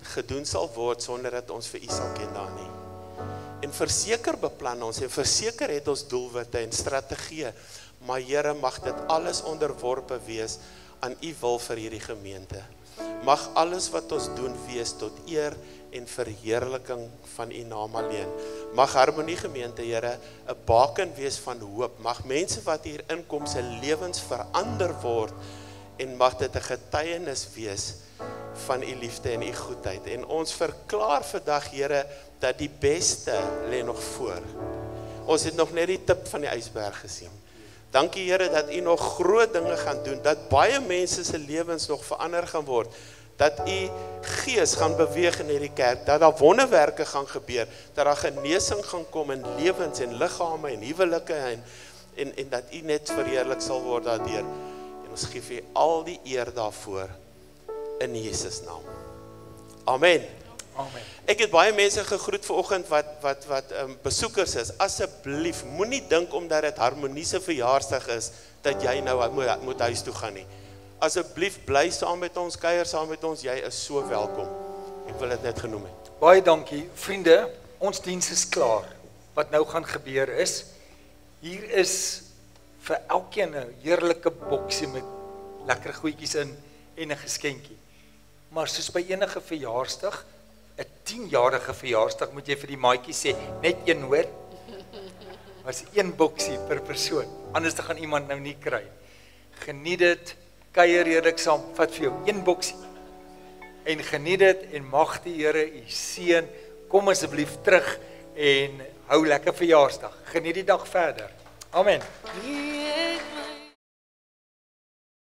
gedoen sal word sonder dat ons vir U sal ken daar nie. En verseker beplan ons en verseker het ons doelwitte en strategieë, maar Here, mag dit alles onderworpe wees aan U wil vir hierdie gemeente. Mag alles wat ons doen wees tot eer en verheerliking van U naam alleen. Mag Harmonie gemeente, Here, 'n baken wees van hoop. Mag mense wat hier inkom se lewens verander word en mag dit 'n getuienis wees van U liefde en U goedheid. En ons verklaar vandag, Here, dat die beste lê nog voor. Ons het nog net die tip van die ysberg gesien. Dankie, Here, dat U nog groot dinge gaan doen, dat baie mense se lewens nog verander gaan word, dat u gees gaan beweeg in hierdie kerk, dat daar wonderwerke gaan gebeur, dat daar genesing gaan kom in lewens en liggame en huwelike en dat u net verheerlik sal word daardeur. En ons gee vir u al die eer daarvoor in Jesus naam. Amen. Amen. Ek het baie mense gegroet vanoggend wat besoekers is. Asseblief, moenie dink omdat dit Harmonie se verjaarsdag is dat jy nou moet huis toe gaan nie. Asseblief bly saam met ons, kuier saam met ons, jy is so welkom. Ek wil dit net genoem het. Baie dankie. Vriende, ons diens is klaar. Wat nou gaan gebeur is, hier is vir elkeen 'n heerlike boksie met lekker goedjies in en 'n geskenkie. Maar soos by enige verjaarsdag, 'n 10-jarige verjaarsdag moet jy vir die maatjie sê, net een hoor. Was een boksie per persoon. Anders dan gaan iemand nou nie kry. Geniet dit, kuier heerlik saam, vat vir jou een boksie. En geniet dit en mag die Here u seën. Kom asseblief terug en hou lekker verjaarsdag. Geniet die dag verder. Amen.